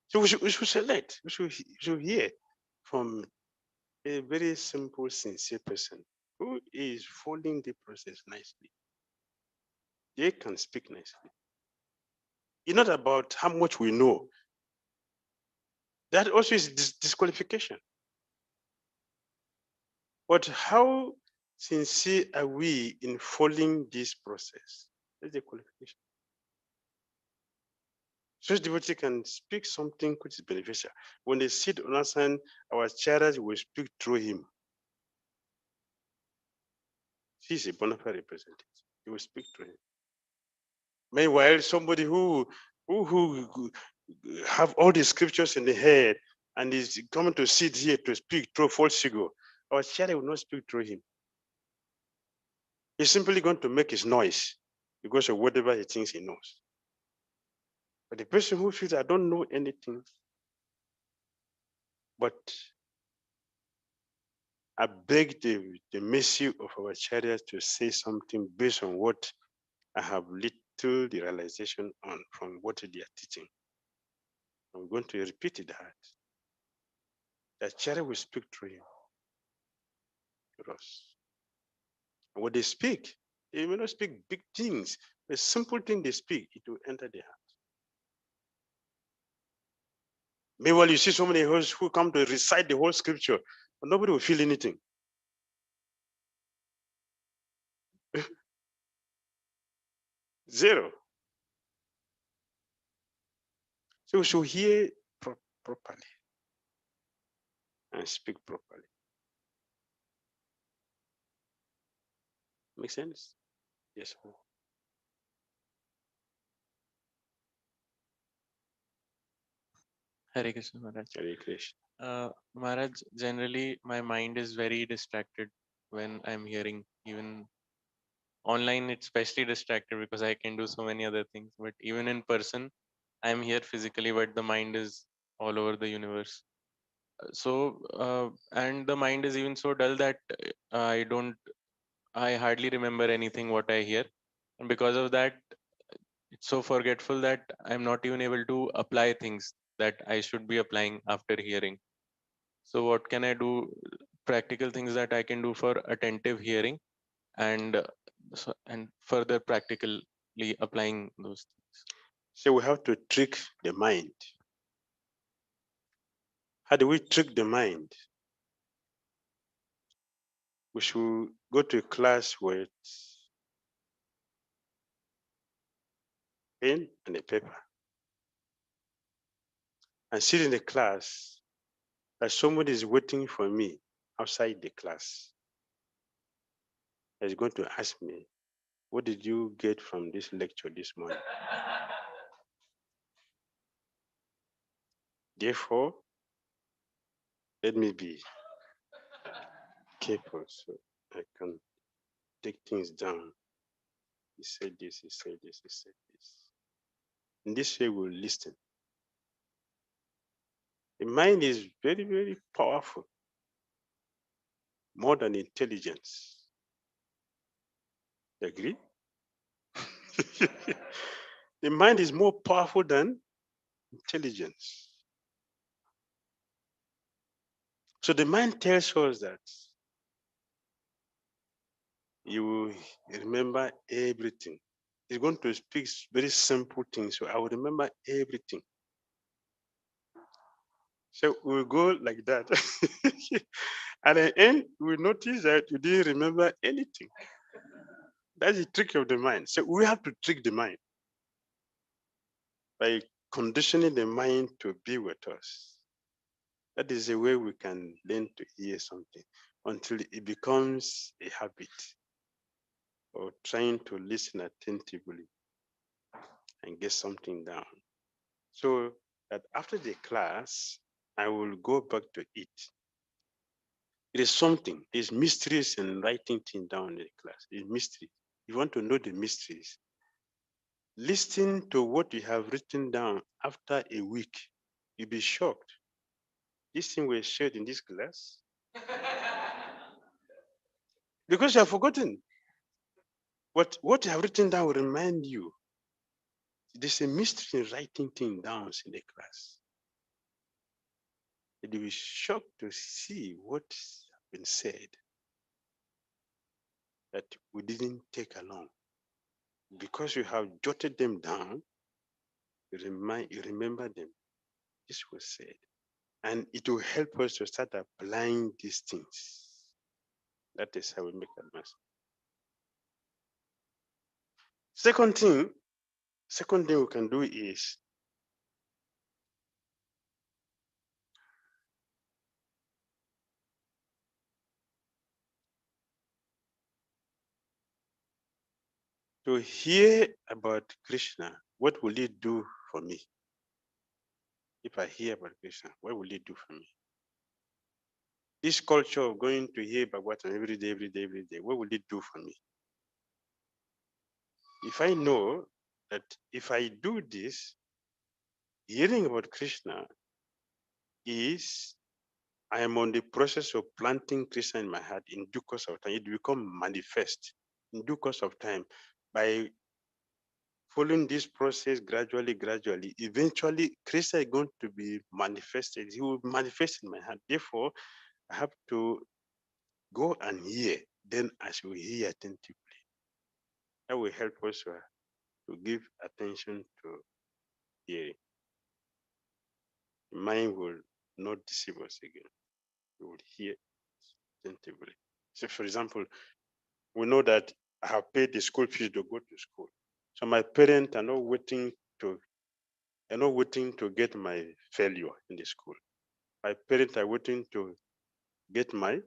So we should select, we should hear from a very simple, sincere person who is following the process nicely. They can speak nicely. It's not about how much we know. That also is disqualification. But how sincere are we in following this process? That's the qualification. Such devotee can speak something which is beneficial. When they sit on us, our charity will speak through him. He's a bona fide representative. He will speak through him. Meanwhile, somebody who have all the scriptures in the head and is coming to sit here to speak through false ego, our charity will not speak through him. He's simply going to make his noise. because of whatever he thinks he knows. But the person who feels I don't know anything, but I beg the mercy of our chariot to say something based on what I have little realization on from what they are teaching. I'm going to repeat that. The chariot will speak through him to us. And what they speak, they may not speak big things. A simple thing they speak, it will enter the heart. Meanwhile, you see so many hosts who come to recite the whole scripture, but nobody will feel anything. Zero. So we should hear properly and speak properly. Make sense? Yes. Hare Krishna, Maharaj. Hare Krishna. Maharaj, generally my mind is very distracted when I'm hearing. Even online, it's especially distracted because I can do so many other things. But even in person, I'm here physically, but the mind is all over the universe. And the mind is even so dull that I hardly remember anything what I hear. And because of that, it's so forgetful that I'm not even able to apply things that I should be applying after hearing. So what can I do? Practical things that I can do for attentive hearing and and further practically applying those things. So we have to trick the mind. How do we trick the mind? We should go to a class with pen and a paper and sit in the class that somebody is waiting for me outside the class. Is going to ask me, what did you get from this lecture this morning? Therefore, let me be careful so I can take things down. He said this, he said this, he said this. In this way, we'll listen. The mind is very, very powerful, more than intelligence. You agree? The mind is more powerful than intelligence. So the mind tells us that you will remember everything. It's going to speak very simple things, so I will remember everything. So we'll go like that. At the end, we notice that you didn't remember anything. That's the trick of the mind. So we have to trick the mind by conditioning the mind to be with us. That is the way we can learn to hear something until it becomes a habit of trying to listen attentively and get something down. So that after the class, I will go back to it. It is something, there's mysteries in writing things down in the class. It's mystery. You want to know the mysteries. Listen to what you have written down after a week. You'll be shocked. This thing was shared in this class because you have forgotten. What you have written down will remind you. There's a mystery in writing things down in the class. You'll be shocked to see what's been said that we didn't take along. Because you have jotted them down, you remember them. This was said. And it will help us to start applying these things. That is how we make advance. Second thing we can do is to hear about Krishna. What will it do for me? If I hear about Krishna, what will it do for me? This culture of going to hear Bhagavata every day, what will it do for me? if I know that if I do this, hearing about Krishna is, I am on the process of planting Krishna in my heart. In due course of time, it will become manifest in due course of time. By following this process gradually, eventually Krishna is going to be manifested. He will manifest in my heart. Therefore, I have to go and hear. Then I should hear attentively. That will help us to give attention to hearing. The mind will not deceive us again. We will hear attentively. So, for example, we know that I have paid the school fees to go to school. So my parents are not waiting to get my failure in the school. My parents are waiting to get my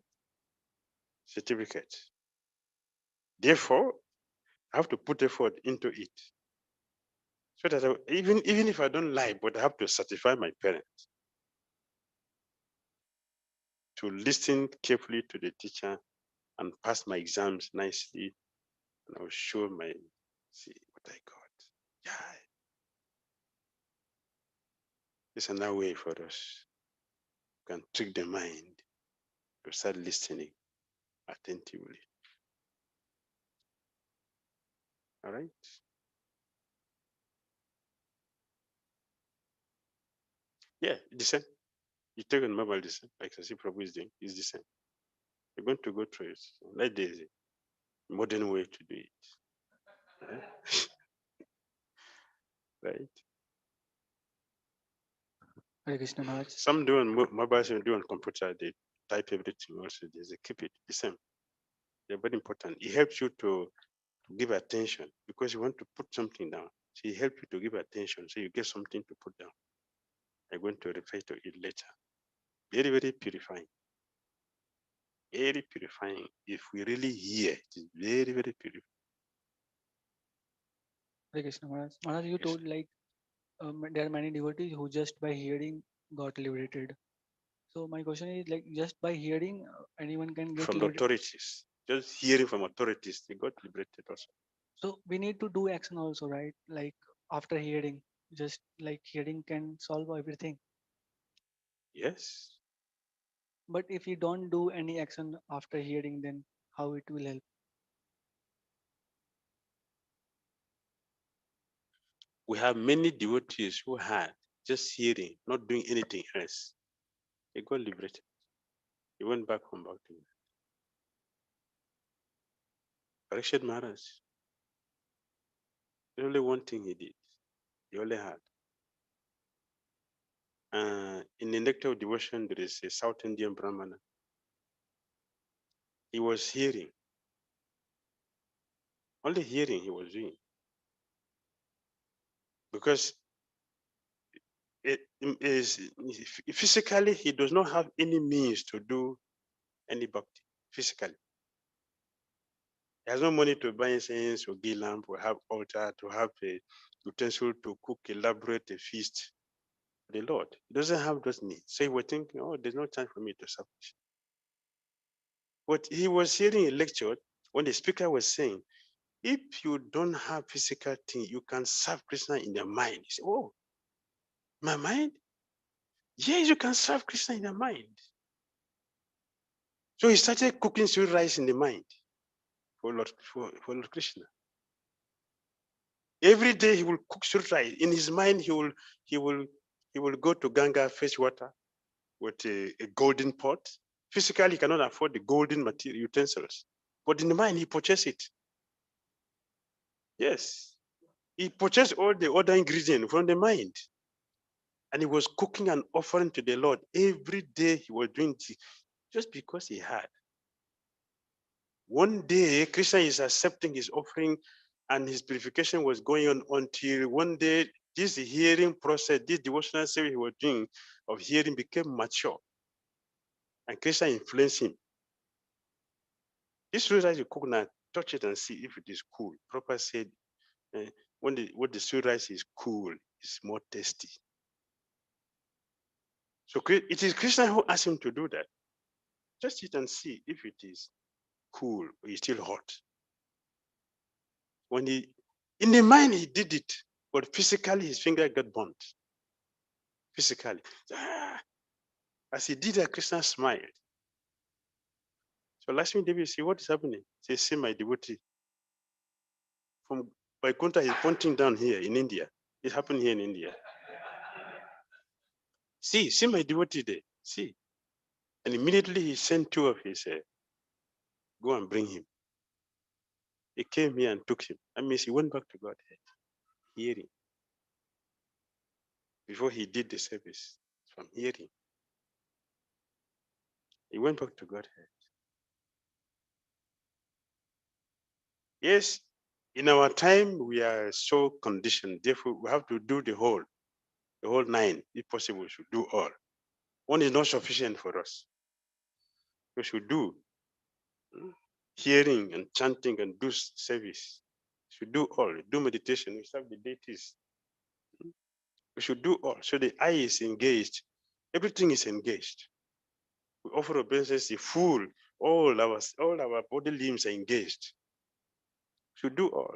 certificate. Therefore, I have to put effort into it. So that even if I don't like, but I have to satisfy my parents, to listen carefully to the teacher and pass my exams nicely, and I'll show see what I got. Yeah. It's another way for us. We can trick the mind to start listening attentively. All right. Yeah, the same. You take a mobile the same, like Sasi Prabhu is doing, it's the same. You're going to go through it. Like there's a modern way to do it. Right? Hare Krishna Maharaj. Some do on mobile, some do on computer, they type everything also, they keep it the same. They're very important. It helps you to give attention because you want to put something down. So it helps you to give attention so you get something to put down. I'm going to refer to it later. Very, very purifying. Very purifying. If we really hear, it is very, very purifying. Hare Krishna Maharaj. Maharaj, you Yes. told like there are many devotees who just by hearing got liberated. So my question is like just by hearing anyone can get From the liberated. authorities, just hearing from authorities, they got liberated also. So we need to do action also, right? Like after hearing, just like hearing can solve everything. Yes. But if you don't do any action after hearing, then how it will help? We have many devotees who had just hearing, not doing anything else. They got liberated. They went back home back to Parikshit Maharaj. The only one thing he did, he only had. In the nectar of devotion, there is a South Indian Brahmana. He was hearing. Only hearing he was doing. Because it is physically, he does not have any means to do any bhakti. Physically. He has no money to buy incense or ghee lamp or have altar, to have a utensil to cook, elaborate a feast for the Lord. He doesn't have those needs. So he was thinking, oh, there's no time for me to serve. But he was hearing a lecture when the speaker was saying, if you don't have physical thing, you can serve Krishna in your mind. He said, oh, my mind? Yes, you can serve Krishna in your mind. So he started cooking sweet rice in the mind for Lord Krishna. Every day he will cook sweet rice. In his mind, he will go to Ganga, fetch water with a golden pot. Physically, he cannot afford the golden material utensils. But in the mind, he purchased it. Yes. He purchased all the other ingredients from the mind. And he was cooking and offering to the Lord. Every day he was doing it just because he had. One day, Krishna is accepting his offering and his purification was going on until one day, this hearing process, this devotional service he was doing of hearing became mature. And Krishna influenced him. This rice you cook now, touch it and see if it is cool. Prabhupada said, when the sweet rice is cool, it's more tasty. So it is Krishna who asked him to do that. Just eat and see if it is cool or it's still hot. When he In the mind, he did it, but physically, his finger got burnt. Physically. As he did that, Krishna smiled. So Lakshmi Devi said, what is happening? She said, see my devotee. From Vaikuntha, he's pointing down here in India. It happened here in India. See my devotee there. See. And immediately he sent two of his, go and bring him. He came here and took him. That means he went back to Godhead, hearing. Before he did the service, from hearing, he went back to Godhead. Yes, in our time, we are so conditioned. Therefore, we have to do the whole 9. If possible, we should do all. One is not sufficient for us. We should do hearing and chanting and do service. We should do all. Do meditation. We serve the deities. We should do all. So the eye is engaged. Everything is engaged. We offer obeisance full. All our body limbs are engaged. We should do all.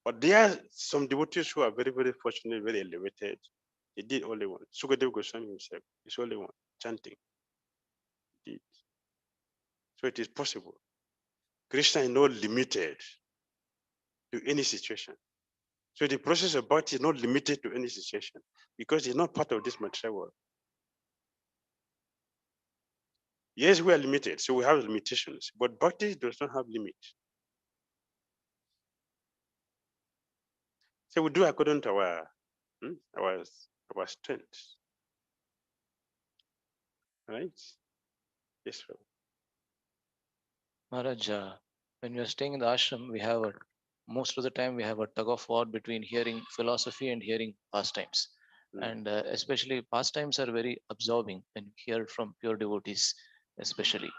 But there are some devotees who are very, very fortunate, very elevated. He did only one. Sukadeva Goswami himself is only one, chanting. He did. So it is possible. Krishna is not limited to any situation. So the process of bhakti is not limited to any situation because it's not part of this material world. Yes, we are limited, so we have limitations, but bhakti does not have limit. So we do according to our strength. Right? Yes, sir. Maharaj, when we are staying in the ashram, most of the time we have a tug of war between hearing philosophy and hearing pastimes. And especially pastimes are very absorbing when you hear from pure devotees, especially.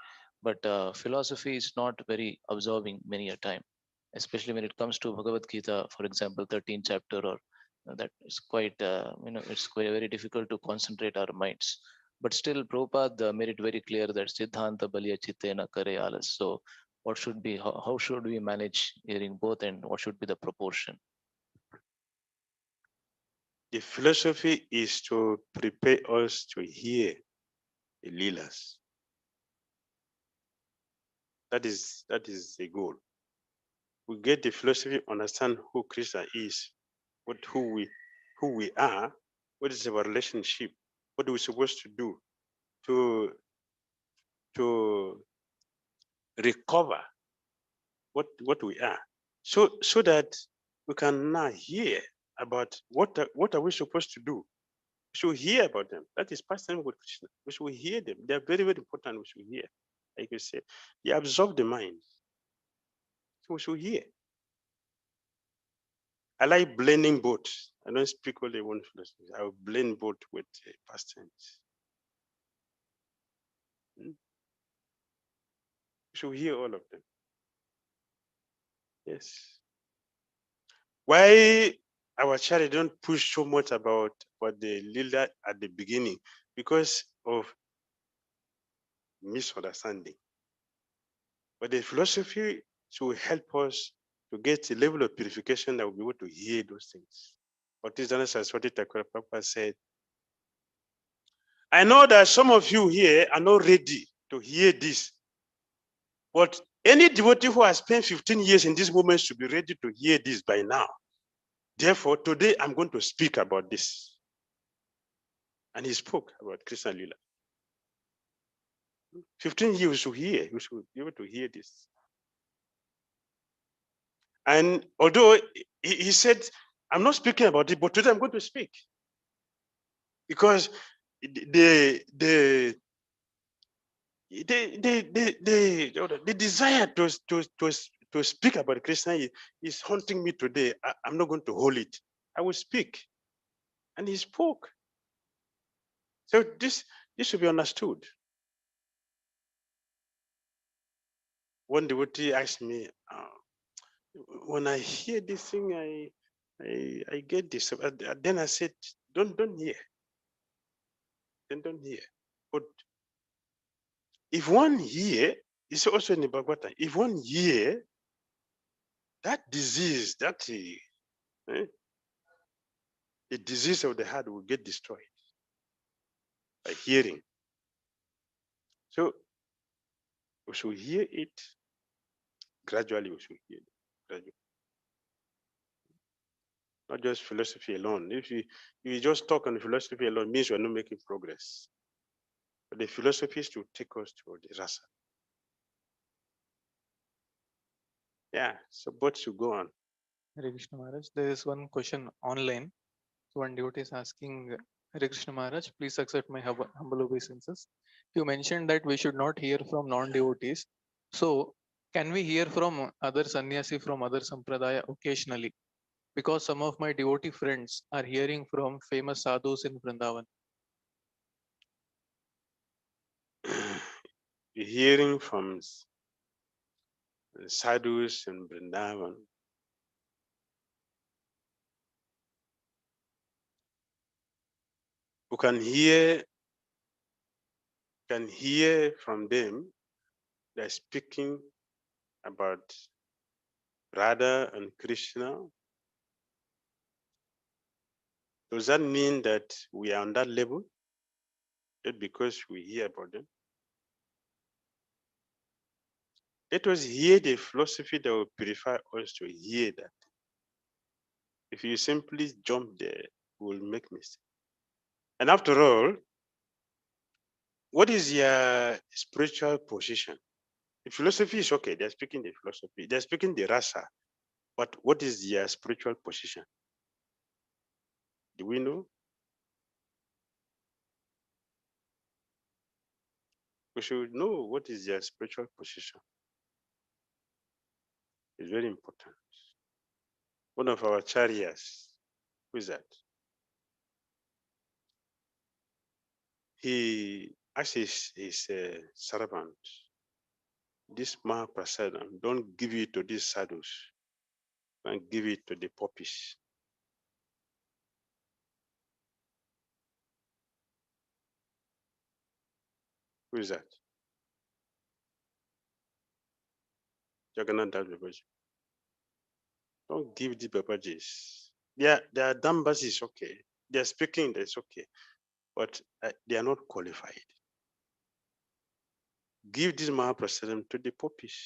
But philosophy is not very absorbing many a time, especially when it comes to Bhagavad Gita, for example, 13th chapter, or that is quite, it's quite very difficult to concentrate our minds. But still, Prabhupada made it very clear that Siddhanta Balya Chittena Kare Alas. So, what should be, how should we manage hearing both, and what should be the proportion? The philosophy is to prepare us to hear the leelas. That is the goal. We get the philosophy, understand who Krishna is, who we are, what is our relationship, what are we supposed to do to recover what we are, so that we can now hear about what are we supposed to do. We should hear about them. That is pastime with Krishna. We should hear them. They are very, very important. We should hear. Like you say, they absorb the mind. So we should hear. I like blending both. I don't speak only one philosophy. I will blend both with pastimes. We should hear all of them. Yes. Why our child don't push so much about the leader at the beginning? Because of misunderstanding. But the philosophy should help us to get a level of purification that will be able to hear those things. But this is Saraswati Thakur Prabhupada said, I know that some of you here are not ready to hear this, but any devotee who has spent 15 years in this moment should be ready to hear this by now. Therefore, today I'm going to speak about this. And he spoke about Krishna Lila. 15 years we should hear, we should be able to hear this. And although he said, I'm not speaking about it, but today I'm going to speak. Because the desire to speak about Krishna is haunting me today. I'm not going to hold it. I will speak. And he spoke. So this should be understood. One devotee asked me, when I hear this thing, I get this. Then I said, don't hear. Then don't hear. But if one hear, it's also in the Bhagavata, if one hear, that disease, the disease of the heart will get destroyed by hearing. So we should hear it gradually. We should hear it gradually. Not just philosophy alone. If you just talk on philosophy alone, means you are not making progress. But the philosophy is to take us to the rasa. Yeah, so both should go on. Hare Krishna Maharaj, there is one question online. So one devotee is asking, Hare Krishna Maharaj, please accept my humble obeisances. You mentioned that we should not hear from non-devotees. So can we hear from other sannyasi from other sampradaya occasionally? Because some of my devotee friends are hearing from famous sadhus in Vrindavan. Hearing from sadhus in Vrindavan. Who can hear from them. They're speaking about Radha and Krishna. Does that mean that we are on that level? Just because we hear about them? Let us hear the philosophy that will purify us to hear that. If you simply jump there, we will make mistakes. And after all, what is your spiritual position? The philosophy is okay, they're speaking the philosophy, they're speaking the rasa, but what is your spiritual position? Do we know? We should know what is your spiritual position. It's very important. One of our chariots, who is that? He asked his servant, this Mahaprasadam, don't give it to these sadhus, and give it to the poppies. Who is that? Jagannath Das Babaji. Don't give the Babajis. Their numbers is okay. They're speaking, that's okay. But they are not qualified. Give this Mahaprasadam to the poppies.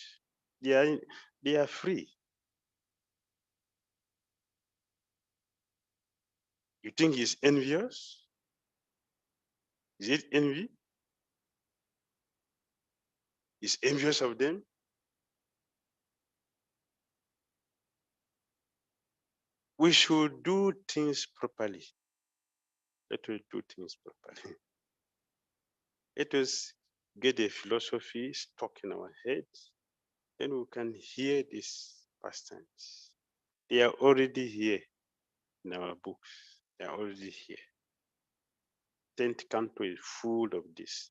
They are free. You think he's envious? Is it envy? He's envious of them? We should do things properly. Let us do things properly. Let us get a philosophy stuck in our heads. Then we can hear these pastimes. They are already here in our books. They are already here. 10th canto is full of this.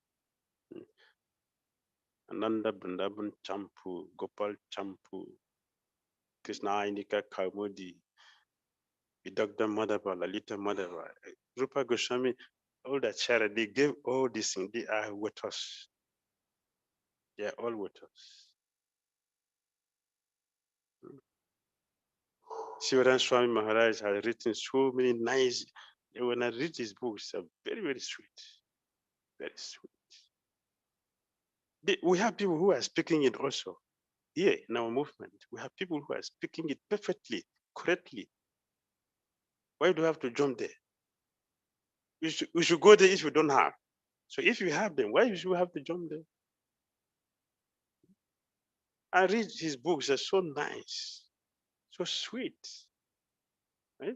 Ananda Vrindavan Champu, Gopal Champu, Krishna Indika Kaumudi, Dr. Madhava, Lalita Madhava, Rupa Goswami, all that charity, they gave all these things. They are with us. They are all with us. Sivaran Swami Maharaj has written so many nice, when I read his books, they're very, very sweet. Very sweet. We have people who are speaking it also. Here in our movement, we have people who are speaking it perfectly, correctly. Why do we have to jump there? We should go there if we don't have. So if you have them, why should we have to jump there? I read his books, they're so nice, so sweet. Right?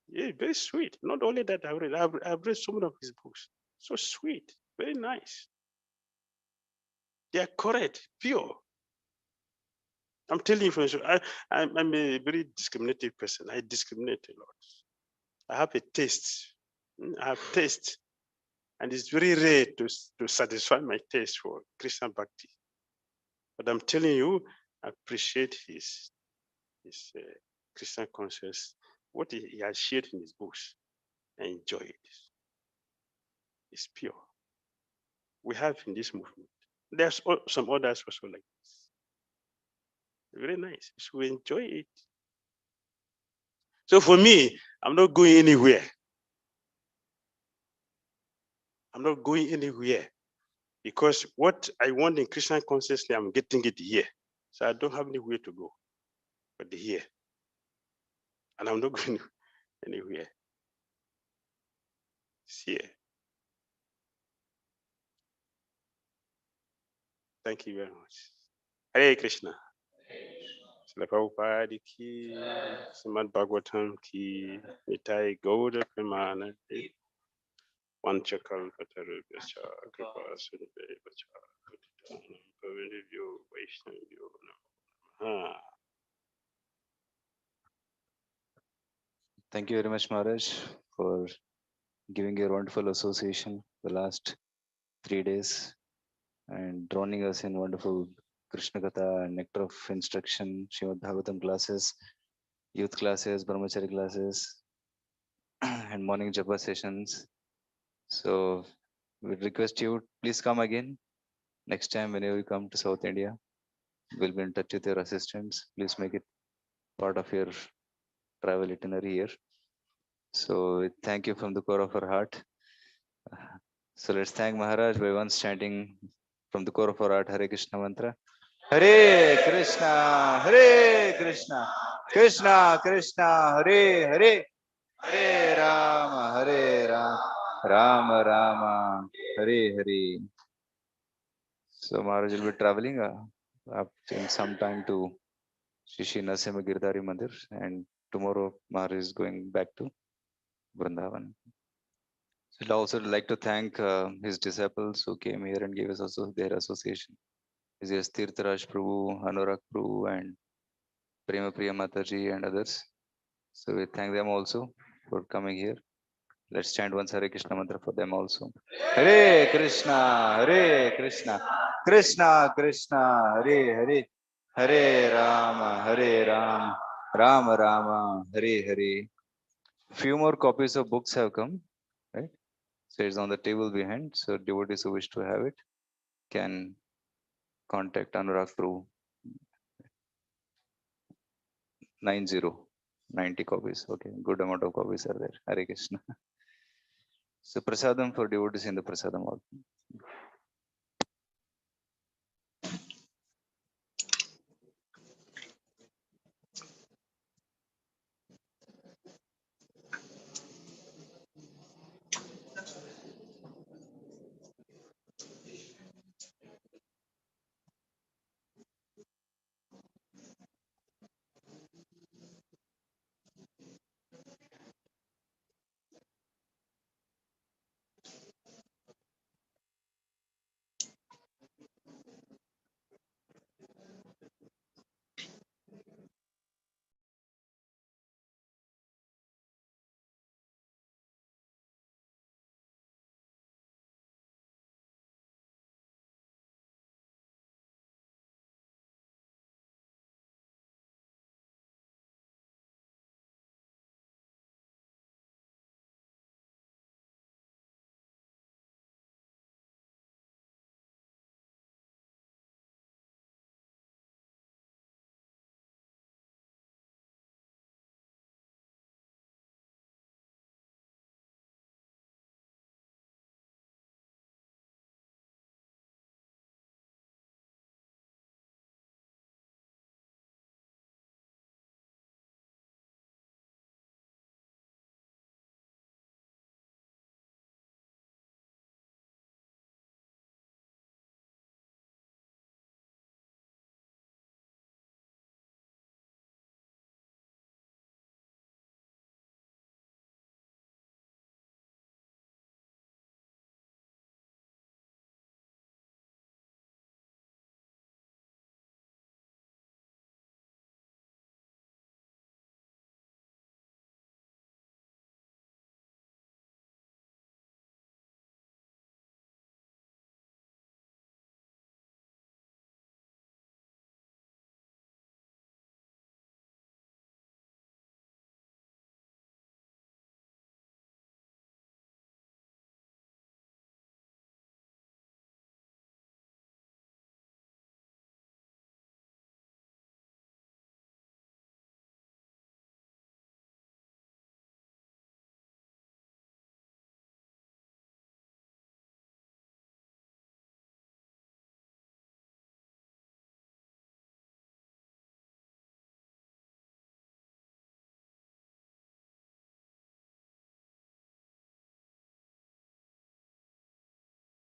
Yeah, very sweet. Not only that, I've read some of his books. So sweet, very nice. They are correct, pure. I'm telling you, for sure, I'm a very discriminative person. I discriminate a lot. I have a taste. I have taste. And it's very rare to satisfy my taste for Krishna Bhakti. But I'm telling you, I appreciate his Krishna consciousness, what he has shared in his books. I enjoy it. It's pure. We have in this movement. There's some others also like this. Very nice. You should enjoy it. So for me, I'm not going anywhere. I'm not going anywhere because what I want in Christian consciousness, I'm getting it here. So I don't have anywhere to go but here. And I'm not going anywhere. It's here. Thank you very much. Hare Krishna. Srila Prabhupada ki, Srimad Bhagavatam ki, Nitai Gauda Pramana ki, Vanchakal Patarubhyacha, Kripa Sundayavacha, Patitanam Pavanivyo Vaishnavyo Namaha. Thank you very much, Maharaj, for giving your wonderful association the last 3 days and drowning us in wonderful Krishna Katha and nectar of instruction, Srimad Bhagavatam classes, youth classes, brahmachari classes, and morning japa sessions. So we request you, please come again. Next time, whenever you come to South India, we'll be in touch with your assistants. Please make it part of your travel itinerary here. So thank you from the core of our heart. So let's thank Maharaj by once chanting from the core of our heart Hare Krishna mantra. Hare Krishna, Hare Krishna, Krishna Krishna, Hare Hare, Hare Rama, Hare Rama, Rama Rama, Hare Hare. So Maharaj will be traveling up in some time to Shri Narasimha Girdhari Mandir, and tomorrow Maharaj is going back to Vrindavan. So I'd also like to thank his disciples who came here and gave us also their association. This is Tirtharaj Prabhu, Anurag Prabhu, and Prema Priya Mataji and others. So we thank them also for coming here. Let's chant once Hare Krishna mantra for them also. Hare Krishna, Hare Krishna, Krishna Krishna, Hare Hare, Hare Rama, Hare Rama, Rama Rama, Hare Hare. Few more copies of books have come, right? So it's on the table behind. So devotees who wish to have it can contact Anurag Prabhu. 90 copies. Okay, good amount of copies are there. Hare Krishna. So prasadam for devotees in the prasadam also.